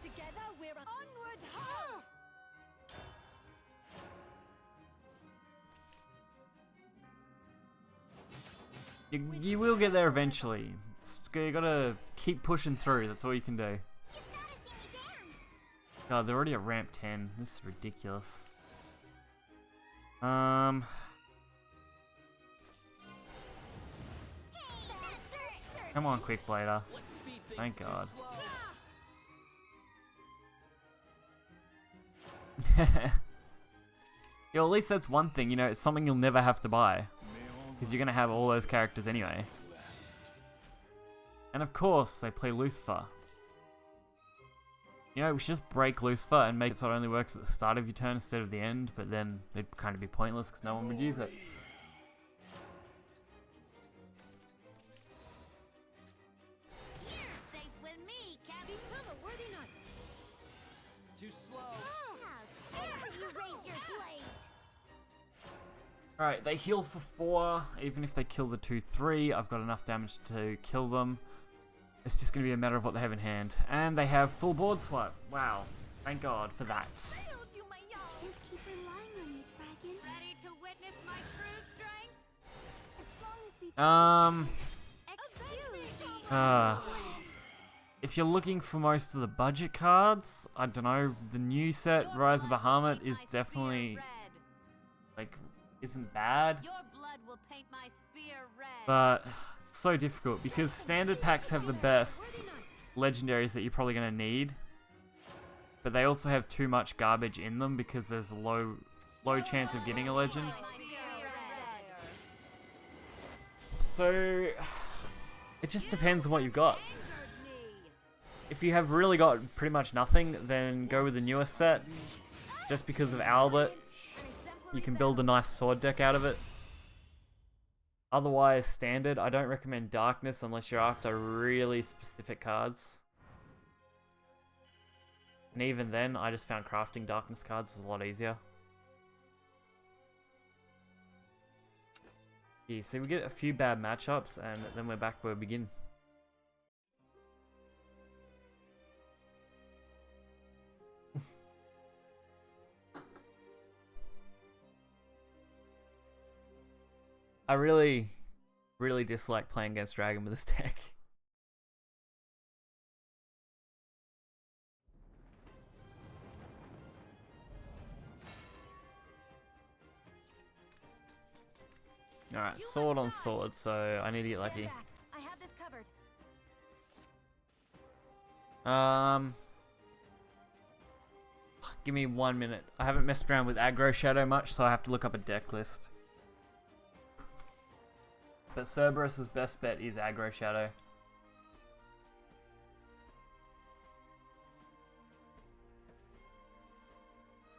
Speaker 3: Together we're onward ho!
Speaker 1: You will get there eventually. You gotta keep pushing through, that's all you can do. God, they're already at ramp 10. This is ridiculous. Come on, Quick Blader. Thank God. Yeah, at least that's one thing, you know, it's something you'll never have to buy. Because you're going to have all those characters anyway. And of course, they play Lucifer. You know, we should just break Lucifer and make it so it only works at the start of your turn instead of the end, but then it'd kind of be pointless because no one would use it.
Speaker 5: Too slow.
Speaker 1: Alright, they heal for 4. Even if they kill the 2-3, I've got enough damage to kill them. It's just going to be a matter of what they have in hand. And they have full board swipe. Wow. Thank God for that.
Speaker 3: I told you, my young.
Speaker 4: Keep relying on you, Dragon.
Speaker 3: Ready to witness my true strength? Excuse me.
Speaker 1: If you're looking for most of the budget cards, I don't know, the new set,
Speaker 3: Your
Speaker 1: Rise of
Speaker 3: blood will
Speaker 1: Bahamut,
Speaker 3: paint
Speaker 1: is
Speaker 3: my spear
Speaker 1: definitely,
Speaker 3: red.
Speaker 1: like, isn't bad,
Speaker 3: Your blood will paint my spear red.
Speaker 1: but it's so difficult because standard packs have the best legendaries that you're probably going to need, but they also have too much garbage in them because there's a low chance of getting a legend. So, it just depends on what you've got. If you have really got pretty much nothing, then go with the newest set. Just because of Albert, you can build a nice sword deck out of it. Otherwise, standard, I don't recommend Darkness unless you're after really specific cards. And even then, I just found crafting Darkness cards was a lot easier. Yeah, so we get a few bad matchups, and then we're back where we begin. I really dislike playing against Dragon with this deck. Alright, sword on sword, so I need to get lucky.
Speaker 4: I have this covered.
Speaker 1: Give me 1 minute. I haven't messed around with aggro shadow much, so I have to look up a deck list. But Cerberus's best bet is aggro shadow.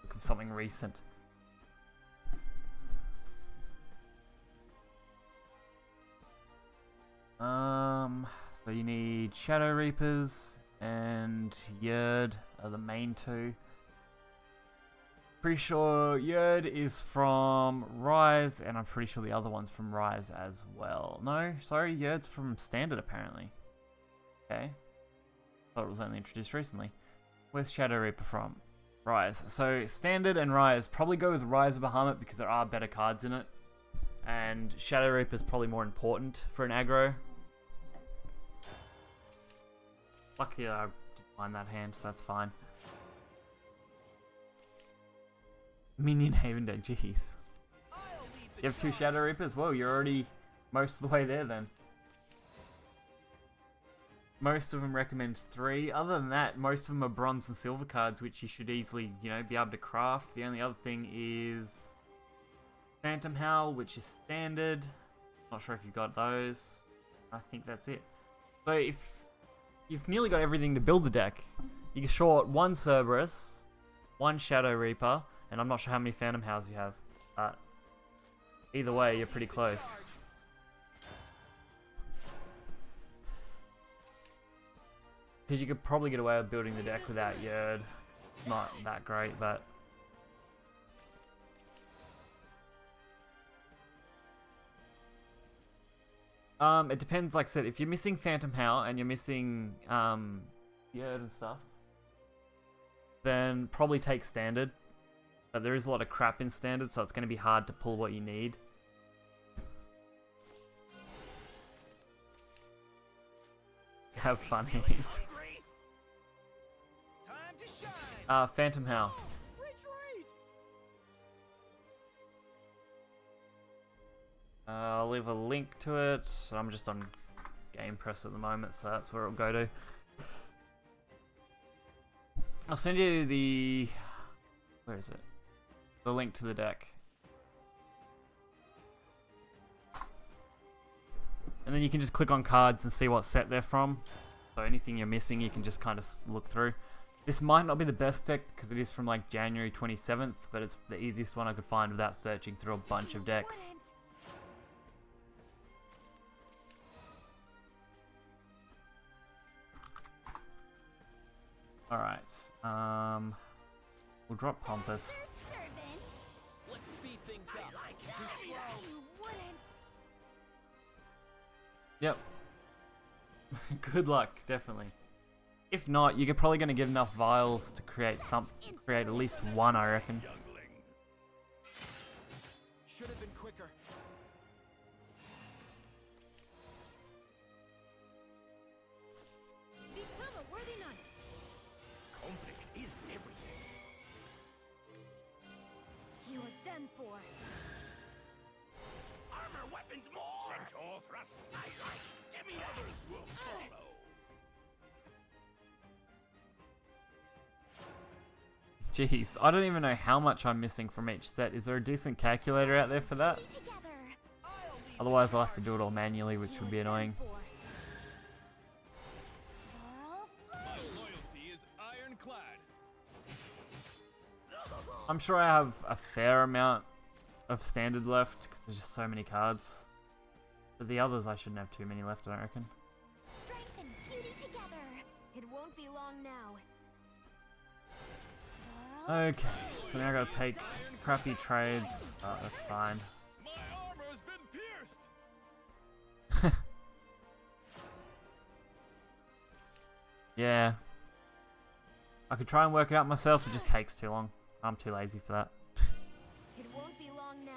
Speaker 1: Look for something recent. So you need Shadow Reapers and Yerd are the main two. Pretty sure Yerd is from Rise, and I'm pretty sure the other one's from Rise as well. No, sorry, Yerd's from Standard apparently. Okay. Thought it was only introduced recently. Where's Shadow Reaper from? Rise. So Standard and Rise, probably go with Rise of Bahamut because there are better cards in it. And Shadow Reaper is probably more important for an aggro. Luckily I didn't find that hand, so that's fine. Minion Haven deck, jeez. You have 2 Shadow Reapers? Whoa, you're already most of the way there then. Most of them recommend 3. Other than that, most of them are bronze and silver cards, which you should easily, you know, be able to craft. The only other thing is Phantom Howl, which is standard. Not sure if you've got those. I think that's it. So if you've nearly got everything to build the deck, you can short 1 Cerberus, 1 Shadow Reaper, and I'm not sure how many Phantom Howls you have. But either way, you're pretty close. Because you could probably get away with building the deck without Yerd. Not that great, but... it depends, like I said, if you're missing Phantom Howl and you're missing Yerd and stuff, then probably take Standard. But there is a lot of crap in Standard, so it's going to be hard to pull what you need. Have fun, Hand. Phantom Howl. I'll leave a link to it. I'm just on Game Press at the moment, so that's where it'll go to. I'll send you the... Where is it? The link to the deck. And then you can just click on cards and see what set they're from. So anything you're missing, you can just kind of look through. This might not be the best deck because it is from like January 27th, but it's the easiest one I could find without searching through a bunch of decks. Alright, we'll drop Pompous.
Speaker 5: Let's speed things up.
Speaker 4: You wouldn't.
Speaker 1: Yep. Good luck, definitely. If not, you're probably going to get enough vials to create at least 1, I reckon.
Speaker 2: Should have been quicker.
Speaker 4: for.
Speaker 5: Armor weapons more! Centaur thrust! I like! Give me others will follow!
Speaker 1: Jeez, I don't even know how much I'm missing from each set. Is there a decent calculator out there for that?
Speaker 4: Together.
Speaker 1: Otherwise I'll have to do it all manually, which would be annoying.
Speaker 5: My loyalty is ironclad.
Speaker 1: I'm sure I have a fair amount of standard left, because there's just so many cards. But the others I shouldn't have too many left, I don't reckon.
Speaker 4: Strength and beauty together. It won't be long now.
Speaker 1: Okay, so now I gotta take crappy trades. Oh, that's fine.
Speaker 2: My armor's been pierced.
Speaker 1: Yeah. I could try and work it out myself, it just takes too long. I'm too lazy for that.
Speaker 4: It won't be long now.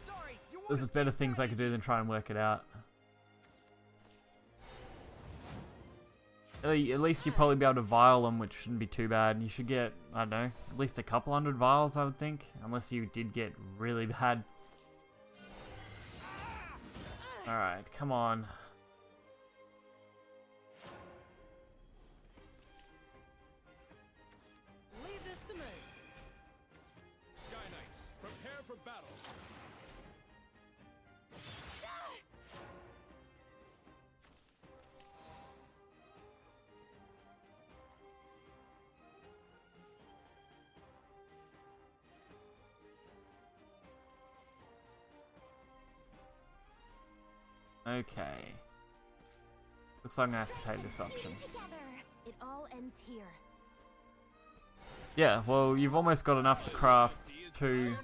Speaker 2: Sorry, you
Speaker 1: There's better things I could do than try and work it out. At least you'd probably be able to vial them, which shouldn't be too bad. You should get, I don't know, at least a couple hundred vials, I would think. Unless you did get really bad. Alright, come on.
Speaker 5: Leave this to me.
Speaker 2: Sky Knights, prepare for battle.
Speaker 1: Okay. Looks like I'm gonna have to take this option.
Speaker 4: Together. It all ends here.
Speaker 1: Yeah, well, you've almost got enough to craft two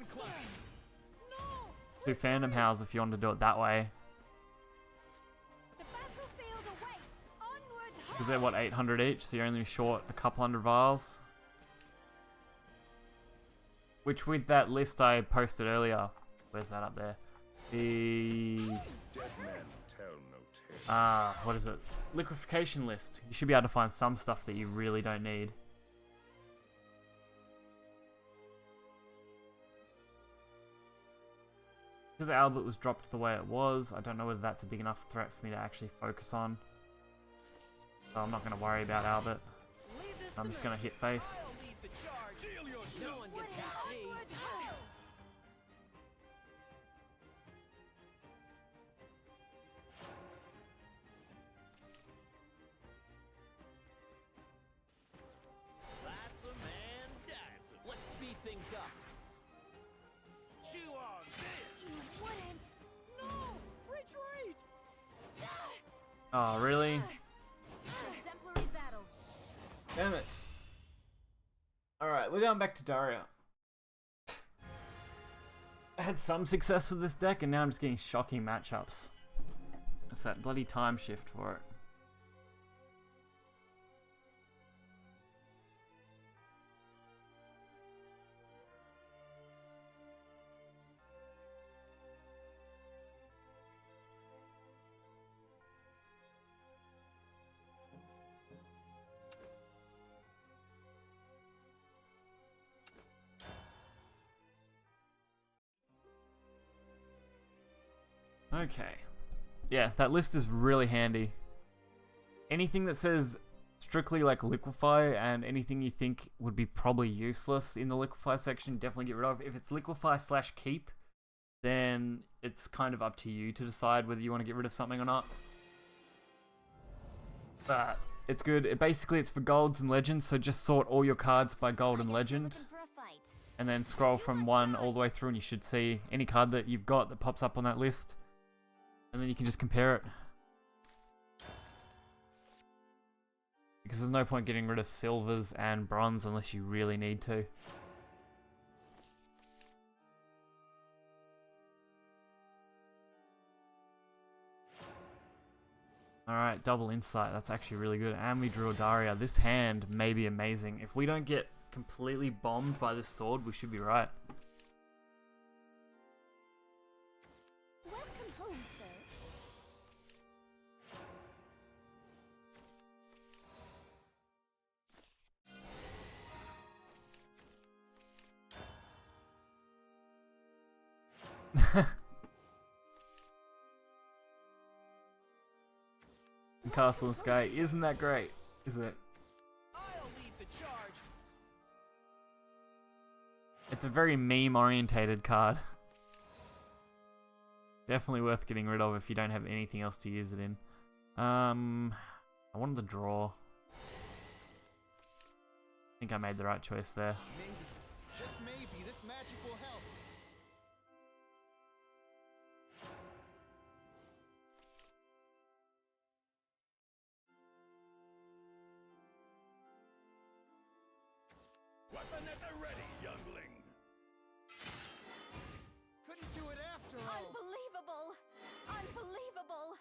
Speaker 1: Phantom Howls if you want to do it that way.
Speaker 4: The battlefield awaits. Onward,
Speaker 1: Because they're, what, 800 each, so you're only short a couple hundred vials. Which, with that list I posted earlier, where's that up there? The... what is it? Liquefaction list. You should be able to find some stuff that you really don't need. Because Albert was dropped the way it was, I don't know whether that's a big enough threat for me to actually focus on. So I'm not going to worry about Albert.
Speaker 5: Leave this
Speaker 1: I'm
Speaker 5: to
Speaker 1: just
Speaker 5: me.
Speaker 1: going to hit face.
Speaker 5: I'll lead the charge.
Speaker 2: Steel
Speaker 5: No
Speaker 2: yourself.
Speaker 5: one gets past me. Slice 'em and dice 'em. Let's speed things up.
Speaker 2: Chew on this.
Speaker 4: You wouldn't.
Speaker 5: No! Retreat!
Speaker 1: Oh, really?
Speaker 4: Exemplary battle.
Speaker 1: Damn it. Alright, we're going back to Daria. I had some success with this deck, and now I'm just getting shocking matchups. It's that bloody time shift for it. Okay. Yeah, that list is really handy. Anything that says strictly like liquefy and anything you think would be probably useless in the liquefy section, definitely get rid of. If it's liquefy / keep, then it's kind of up to you to decide whether you want to get rid of something or not. But it's good. It's for golds and legends, so just sort all your cards by gold and legend.
Speaker 4: Looking for a fight.
Speaker 1: And then scroll from 1 all the way through and you should see any card that you've got that pops up on that list. And then you can just compare it. Because there's no point getting rid of silvers and bronze unless you really need to. Alright, double insight. That's actually really good. And we drew a Daria. This hand may be amazing. If we don't get completely bombed by this sword, we should be right.
Speaker 4: Welcome home, sir.
Speaker 1: Castle and Sky isn't that great, is it?
Speaker 2: I'll lead the charge.
Speaker 1: It's a very meme-orientated card. Definitely worth getting rid of if you don't have anything else to use it in. I wanted to draw. I think I made the right choice there.
Speaker 2: Maybe, just maybe, this magic will help.
Speaker 5: Weapon at the ready, youngling.
Speaker 2: Couldn't do it after all.
Speaker 4: Unbelievable! Unbelievable!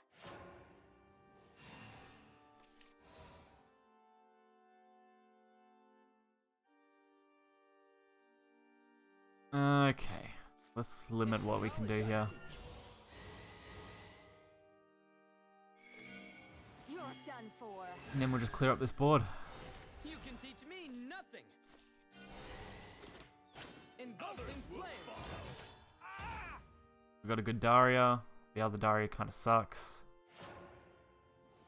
Speaker 1: Okay, let's limit what we can do here.
Speaker 4: You're done for.
Speaker 1: And then we'll just clear up this board.
Speaker 6: You can teach me nothing. Engulfing
Speaker 5: Others will
Speaker 6: flames.
Speaker 5: follow.
Speaker 1: We've got a good Daria. The other Daria kind of sucks.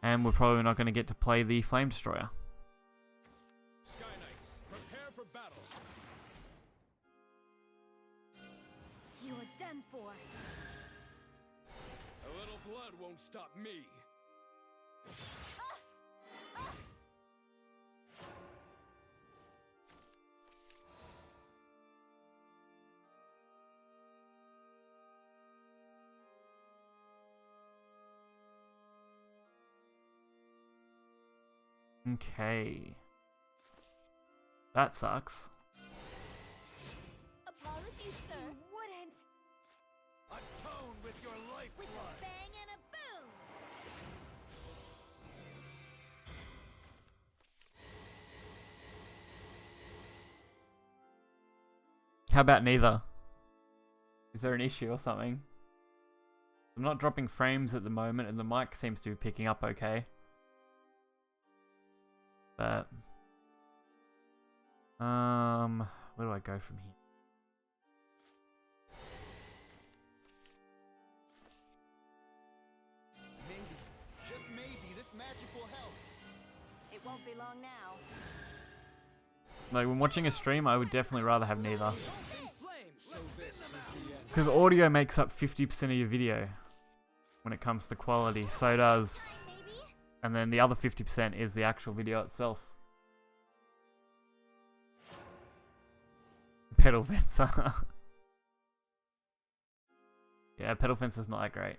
Speaker 1: And we're probably not going to get to play the Flame Destroyer.
Speaker 5: Sky Knights, prepare for battle.
Speaker 4: You're done for.
Speaker 5: A little blood won't stop me.
Speaker 1: Okay. That sucks.
Speaker 4: Apologies, sir. You wouldn't.
Speaker 2: Atone with your
Speaker 3: With a
Speaker 2: lifeblood.
Speaker 3: bang and a boom!
Speaker 1: How about neither? Is there an issue or something? I'm not dropping frames at the moment and the mic seems to be picking up okay. But where do I go from here?
Speaker 2: Maybe, just maybe, this magic will help.
Speaker 4: It won't be long now.
Speaker 1: Like when watching a stream, I would definitely rather have neither.
Speaker 6: Engulfing flames.
Speaker 2: So this is the end.
Speaker 1: Because audio makes up 50% of your video when it comes to quality. So does...
Speaker 4: Maybe?
Speaker 1: And then the other 50% is the actual video itself. Pedal fencer. Yeah, pedal fencer's not that great.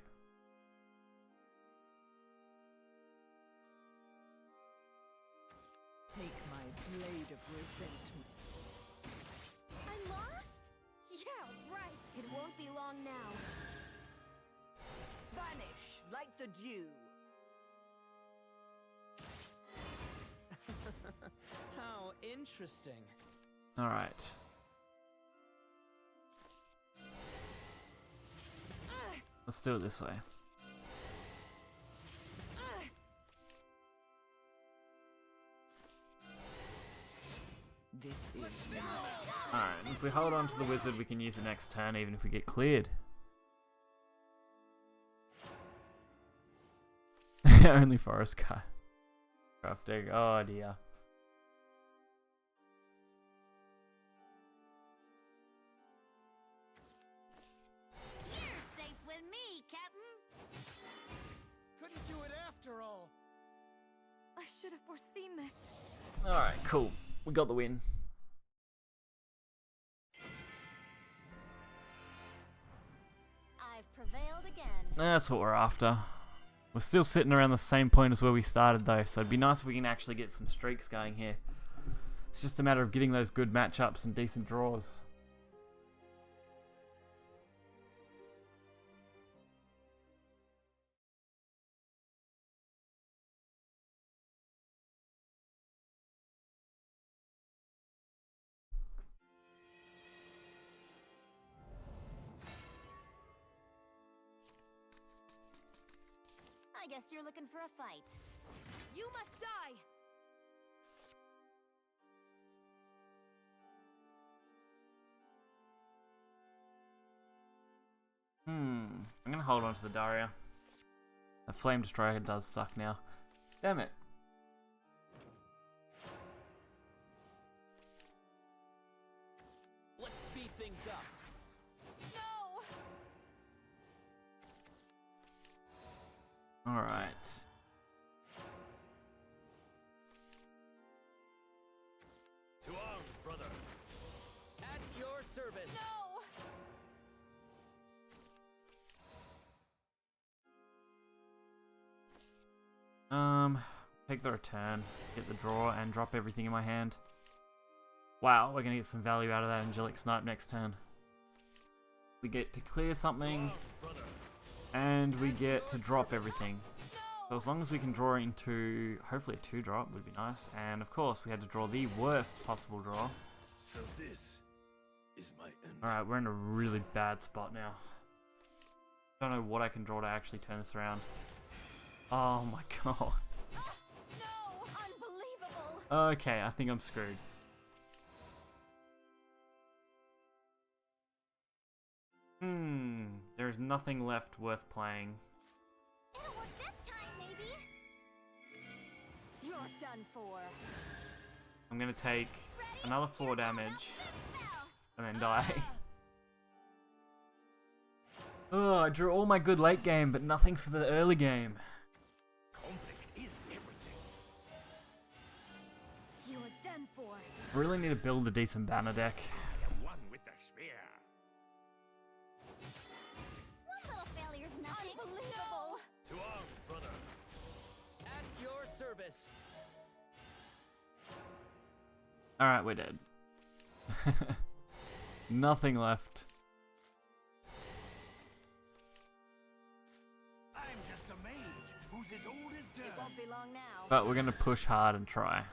Speaker 7: Take my blade of resentment.
Speaker 4: I'm lost? Yeah, right. It won't be long now.
Speaker 7: Vanish like the dew.
Speaker 6: How interesting.
Speaker 1: Alright. Let's do it this way.
Speaker 7: This is
Speaker 1: Alright, if we hold on to the wizard, we can use it next turn, even if we get cleared. Only forest cut. Crafting. Oh dear.
Speaker 3: You're safe with me, Captain!
Speaker 2: Couldn't do it after all.
Speaker 4: I should have foreseen this.
Speaker 1: Alright, cool. We got the win.
Speaker 4: I've prevailed again.
Speaker 1: That's what we're after. We're still sitting around the same point as where we started though, so it'd be nice if we can actually get some streaks going here. It's just a matter of getting those good matchups and decent draws.
Speaker 4: I guess you're looking for a fight.
Speaker 3: You must die!
Speaker 1: I'm gonna hold on to the Daria. The Flame Destroyer does suck now. Damn it.
Speaker 6: Let's speed things up.
Speaker 3: No!
Speaker 1: Alright.
Speaker 5: To arms, brother.
Speaker 6: At your service.
Speaker 3: No!
Speaker 1: Take the return, get the draw, and drop everything in my hand. Wow, we're gonna get some value out of that Angelic Snipe next turn. We get to clear something, and we get to drop everything. So as long as we can draw into, hopefully a 2-drop would be nice. And of course, we had to draw the worst possible draw.
Speaker 5: So this is my end.
Speaker 1: Alright, we're in a really bad spot now. Don't know what I can draw to actually turn this around. Oh my god.
Speaker 3: No! Unbelievable!
Speaker 1: Okay, I think I'm screwed. There's nothing left worth playing.
Speaker 4: It'll work this time, maybe.
Speaker 3: You're done for.
Speaker 1: I'm gonna take another 4 damage and then die. Oh, I drew all my good late game, but nothing for the early game.
Speaker 5: Conflict is everything.
Speaker 3: You're done for.
Speaker 1: Really need to build a decent banner deck.
Speaker 5: I am one with the spear.
Speaker 4: One little failure's nothing.
Speaker 3: Unbelievable!
Speaker 5: To arms, brother.
Speaker 6: At your service.
Speaker 1: Alright, we're dead. Nothing left.
Speaker 2: I'm just a mage who's as old as
Speaker 3: It
Speaker 2: dirt.
Speaker 3: won't be long now.
Speaker 1: But we're gonna push hard and try.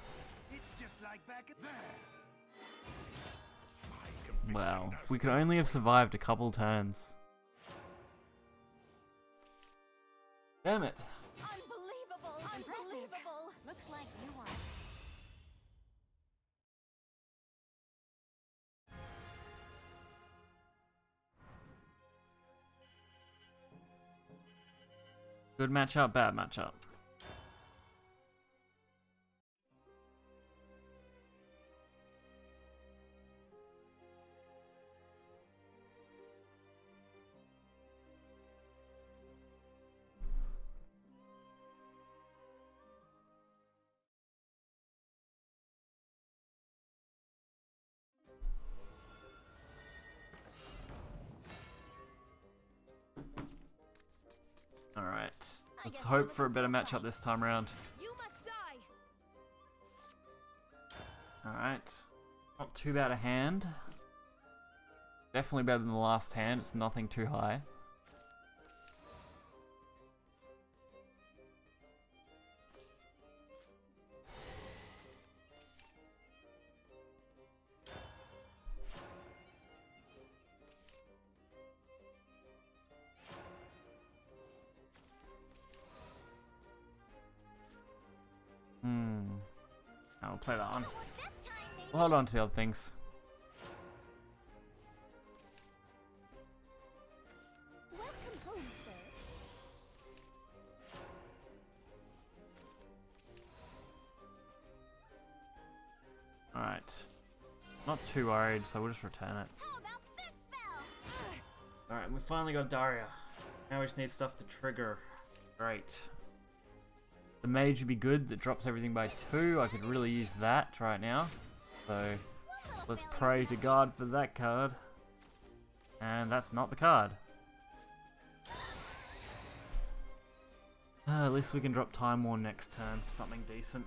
Speaker 2: It's just like back at there.
Speaker 5: My conviction
Speaker 1: Wow,
Speaker 5: does
Speaker 1: if we could only have survived a couple turns. Damn it.
Speaker 3: Unbelievable! Unbelievable!
Speaker 4: Looks like you won.
Speaker 1: Good matchup, bad matchup. Alright. Let's
Speaker 4: guess
Speaker 1: hope
Speaker 4: you're
Speaker 1: for a
Speaker 4: looking
Speaker 1: better
Speaker 4: for a
Speaker 1: matchup
Speaker 4: fight.
Speaker 1: this time around.
Speaker 3: You must die!
Speaker 1: Alright. Not too bad a hand. Definitely better than the last hand. It's nothing too high. I'll play that one.
Speaker 4: It'll work this time, maybe.
Speaker 1: We'll hold on to the other things.
Speaker 4: Welcome home, sir.
Speaker 1: Alright. Not too worried, so we'll just return it.
Speaker 4: How about this spell?
Speaker 1: Alright, we finally got Daria. Now we just need stuff to trigger. Great. The mage would be good, that drops everything by 2. I could really use that right now. So, let's pray to God for that card. And that's not the card. At least we can drop Time War next turn for something decent.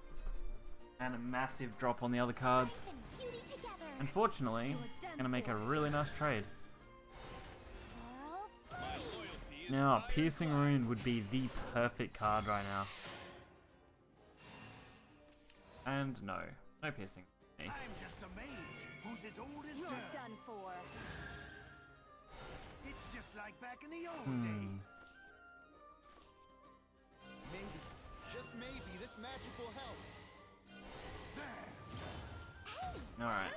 Speaker 1: And a massive drop on the other cards.
Speaker 4: Beauty together.
Speaker 1: Unfortunately, gonna make a really nice trade.
Speaker 4: Pearl flame.
Speaker 1: Now, Piercing Rune would be the perfect card right now. And no piercing.
Speaker 2: I'm just a mage who's as old as
Speaker 3: You're
Speaker 2: dirt.
Speaker 3: done for.
Speaker 2: It's just like back in the old
Speaker 1: Hmm.
Speaker 2: days.
Speaker 8: Maybe, just maybe, this magic will help.
Speaker 1: Alright.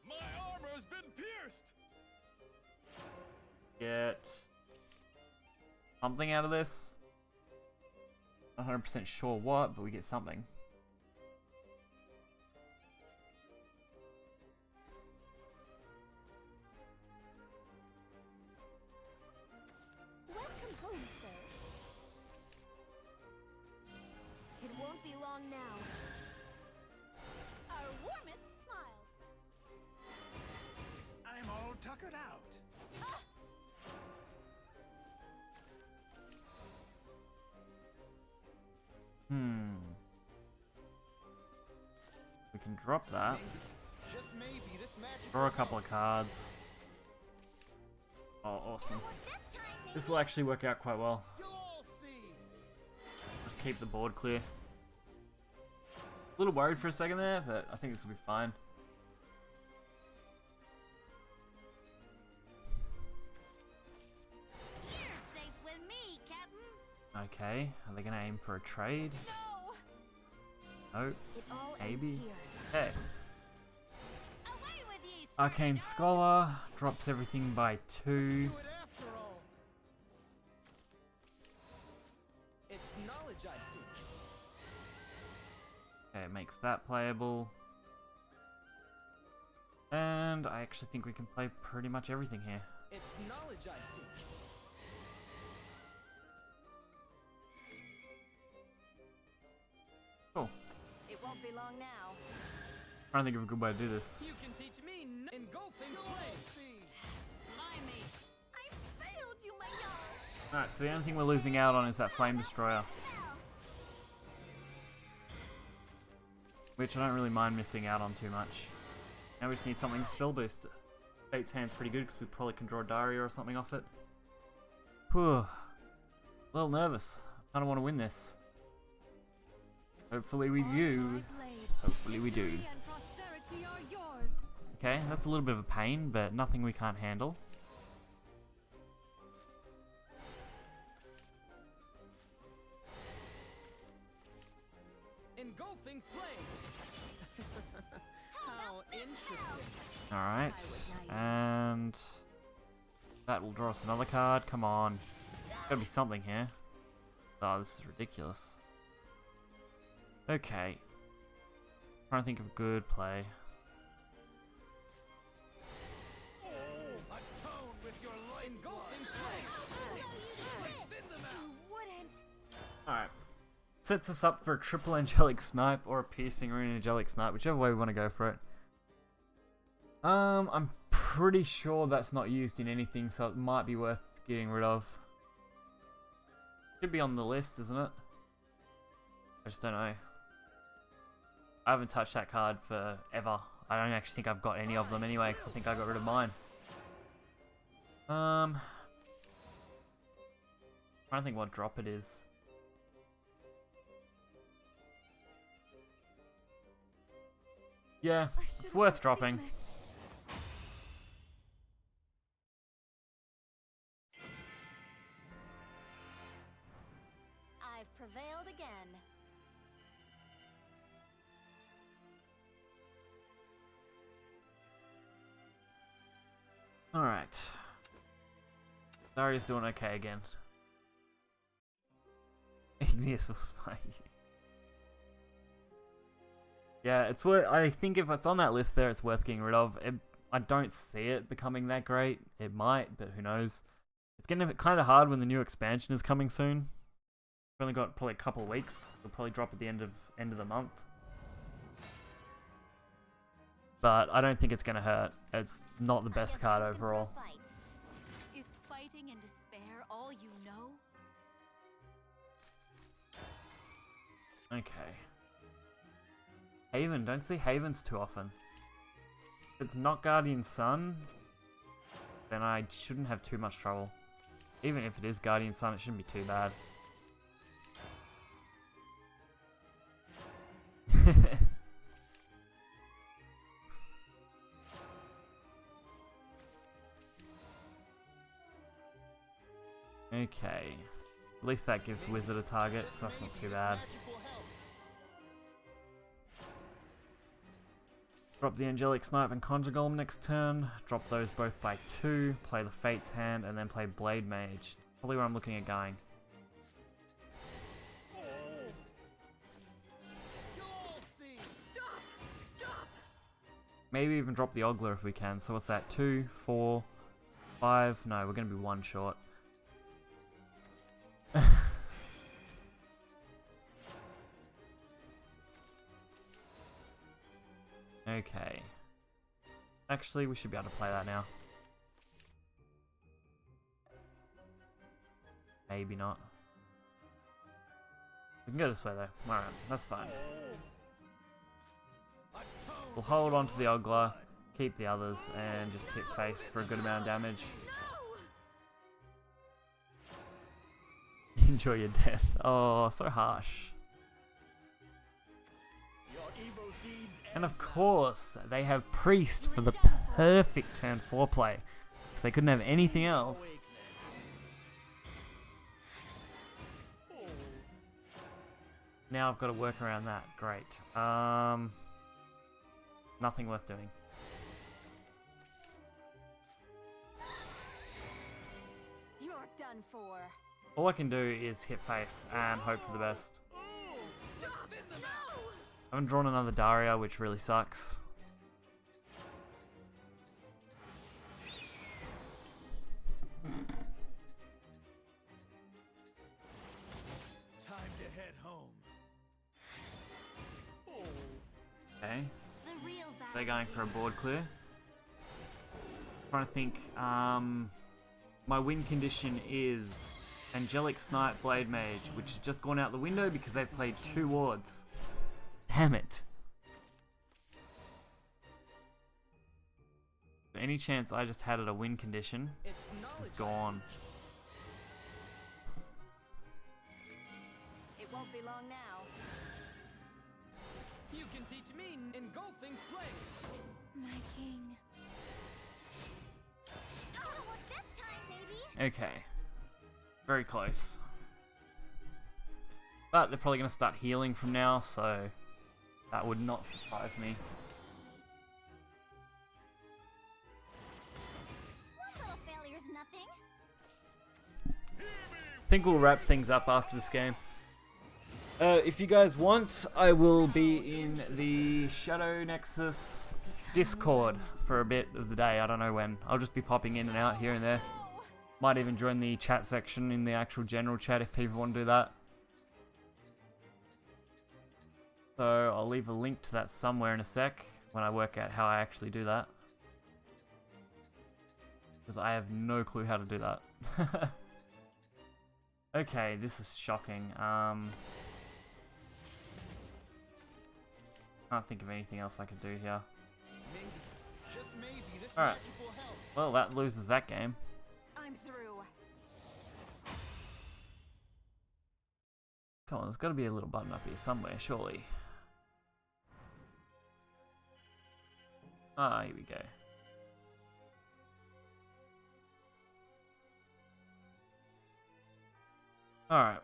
Speaker 5: My armor's been pierced.
Speaker 1: Get something out of this. Not 100% sure what, but we get something.
Speaker 4: Welcome home, sir. It won't be long now. Our warmest smiles.
Speaker 2: I'm all tuckered out.
Speaker 1: We can drop that.
Speaker 8: Just maybe this magic
Speaker 1: Draw
Speaker 8: will
Speaker 1: a couple of cards. Oh, awesome. This will actually work out quite well.
Speaker 8: You'll all see.
Speaker 1: Just keep the board clear. A little worried for a second there, but I think this will be fine.
Speaker 3: You're safe with me, Captain.
Speaker 1: Okay, are they gonna aim for a trade?
Speaker 3: No.
Speaker 1: No.
Speaker 4: It all
Speaker 1: Maybe.
Speaker 4: ends here.
Speaker 1: Okay.
Speaker 3: Away with ye,
Speaker 1: Arcane
Speaker 3: Squirtle.
Speaker 1: Scholar drops everything by 2.
Speaker 2: Do it after all.
Speaker 6: It's knowledge I seek.
Speaker 1: Okay, it makes that playable. And I actually think we can play pretty much everything here.
Speaker 6: It's knowledge I seek.
Speaker 1: Cool.
Speaker 4: It won't be long now.
Speaker 1: Trying to think of a good way to do this.
Speaker 6: You can teach me engulfing
Speaker 8: You'll all
Speaker 6: flames.
Speaker 8: see.
Speaker 3: Blimey.
Speaker 4: I failed you, my young.
Speaker 1: Alright, so the only thing we're losing out on is that Flame Destroyer. Which I don't really mind missing out on too much. Now we just need something to spell boost it. Fate's Hand's pretty good because we probably can draw a diary or something off it. Whew. A little nervous. I don't want to win this. Hopefully we do. Hopefully we do.
Speaker 3: Victory and prosperity are yours.
Speaker 1: Okay, that's a little bit of a pain, but nothing we can't handle.
Speaker 6: Engulfing flames. How interesting.
Speaker 1: Alright, and that will draw us another card. Come on. Gotta be something here. Oh, this is ridiculous. Okay. Trying to think of a good play.
Speaker 2: Atone with your life.
Speaker 6: Engulfing flames.
Speaker 4: You wouldn't.
Speaker 1: Alright. Sets us up for a triple angelic snipe or a piercing rune angelic snipe, whichever way we want to go for it. I'm pretty sure that's not used in anything, so it might be worth getting rid of. Should be on the list, isn't it? I just don't know. I haven't touched that card forever. I don't actually think I've got any of them anyway, because I think I got rid of mine. Trying to think what drop it is. Yeah, it's worth dropping.
Speaker 4: I've prevailed again.
Speaker 1: Alright. Daria's doing okay again. Igneous will spike you. Yeah, it's worth. I think if it's on that list there, it's worth getting rid of. I don't see it becoming that great. It might, but who knows. It's getting kind of hard when the new expansion is coming soon. We've only got probably a couple of weeks. It'll probably drop at the end of the month. But I don't think it's going to hurt. It's not the best card overall.
Speaker 3: Is fighting and despair all you know?
Speaker 1: Okay. Haven. Don't see Havens too often. If it's not Guardian Sun, then I shouldn't have too much trouble. Even if it is Guardian Sun, it shouldn't be too bad. Okay. At least that gives Wizard a target, so that's not too bad. Drop the Angelic Snipe and Conjure Golem next turn. Drop those both by 2. Play the Fate's Hand, and then play Blade Mage. Probably where I'm looking at going.
Speaker 2: You'll all see.
Speaker 3: Stop! Stop!
Speaker 1: Maybe even drop the Ogler if we can. So what's that? 2, 4, 5. No, we're going to be 1 short. Okay. Actually, we should be able to play that now. Maybe not. We can go this way though. Alright, that's fine. We'll hold on to the Ogler, keep the others, and just hit face for a good amount of damage. Enjoy your death. Oh, so harsh. And of course, they have Priest for the perfect turn 4 play. Because they couldn't have anything else. Now I've got to work around that. Great. Nothing worth doing.
Speaker 4: You're done for.
Speaker 1: All I can do is hit face and hope for the best. I haven't drawn another Daria, which really sucks.
Speaker 2: Time to head home.
Speaker 1: Okay.
Speaker 3: The real
Speaker 1: They're going for a board clear. Trying to think. My win condition is Angelic Snipe Blade Mage, which has just gone out the window because they've played 2 wards. Damn it. Any chance I just had it a win condition is gone.
Speaker 4: It won't be long now.
Speaker 6: You can teach me engulfing flames.
Speaker 4: My king. Oh, this time, maybe.
Speaker 1: Okay. Very close. But they're probably going to start healing from now, so that would not surprise me.
Speaker 4: One little failure's nothing.
Speaker 1: I think we'll wrap things up after this game. If you guys want, I will be in the Shadow Nexus Discord for a bit of the day. I don't know when. I'll just be popping in and out here and there. Might even join the chat section in the actual general chat if people want to do that. So I'll leave a link to that somewhere in a sec when I work out how I actually do that. Because I have no clue how to do that. Okay, this is shocking. Can't think of anything else I could do here.
Speaker 2: Maybe, just maybe, this
Speaker 1: Alright.
Speaker 2: magic will help.
Speaker 1: Well, that loses that game.
Speaker 4: I'm through.
Speaker 1: Come on, there's got to be a little button up here somewhere, surely. Ah, here we go. Alright.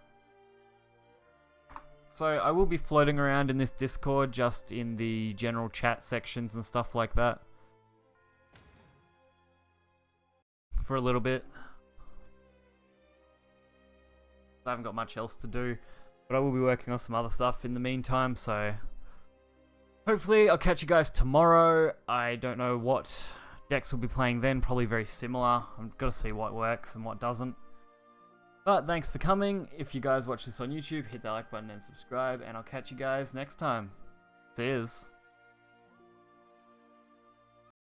Speaker 1: So I will be floating around in this Discord, just in the general chat sections and stuff like that. For a little bit. I haven't got much else to do, but I will be working on some other stuff in the meantime, so hopefully I'll catch you guys tomorrow. I don't know what decks we'll be playing then, probably very similar. I've got to see what works and what doesn't. But thanks for coming. If you guys watch this on YouTube, hit that like button and subscribe, and I'll catch you guys next time. Cheers.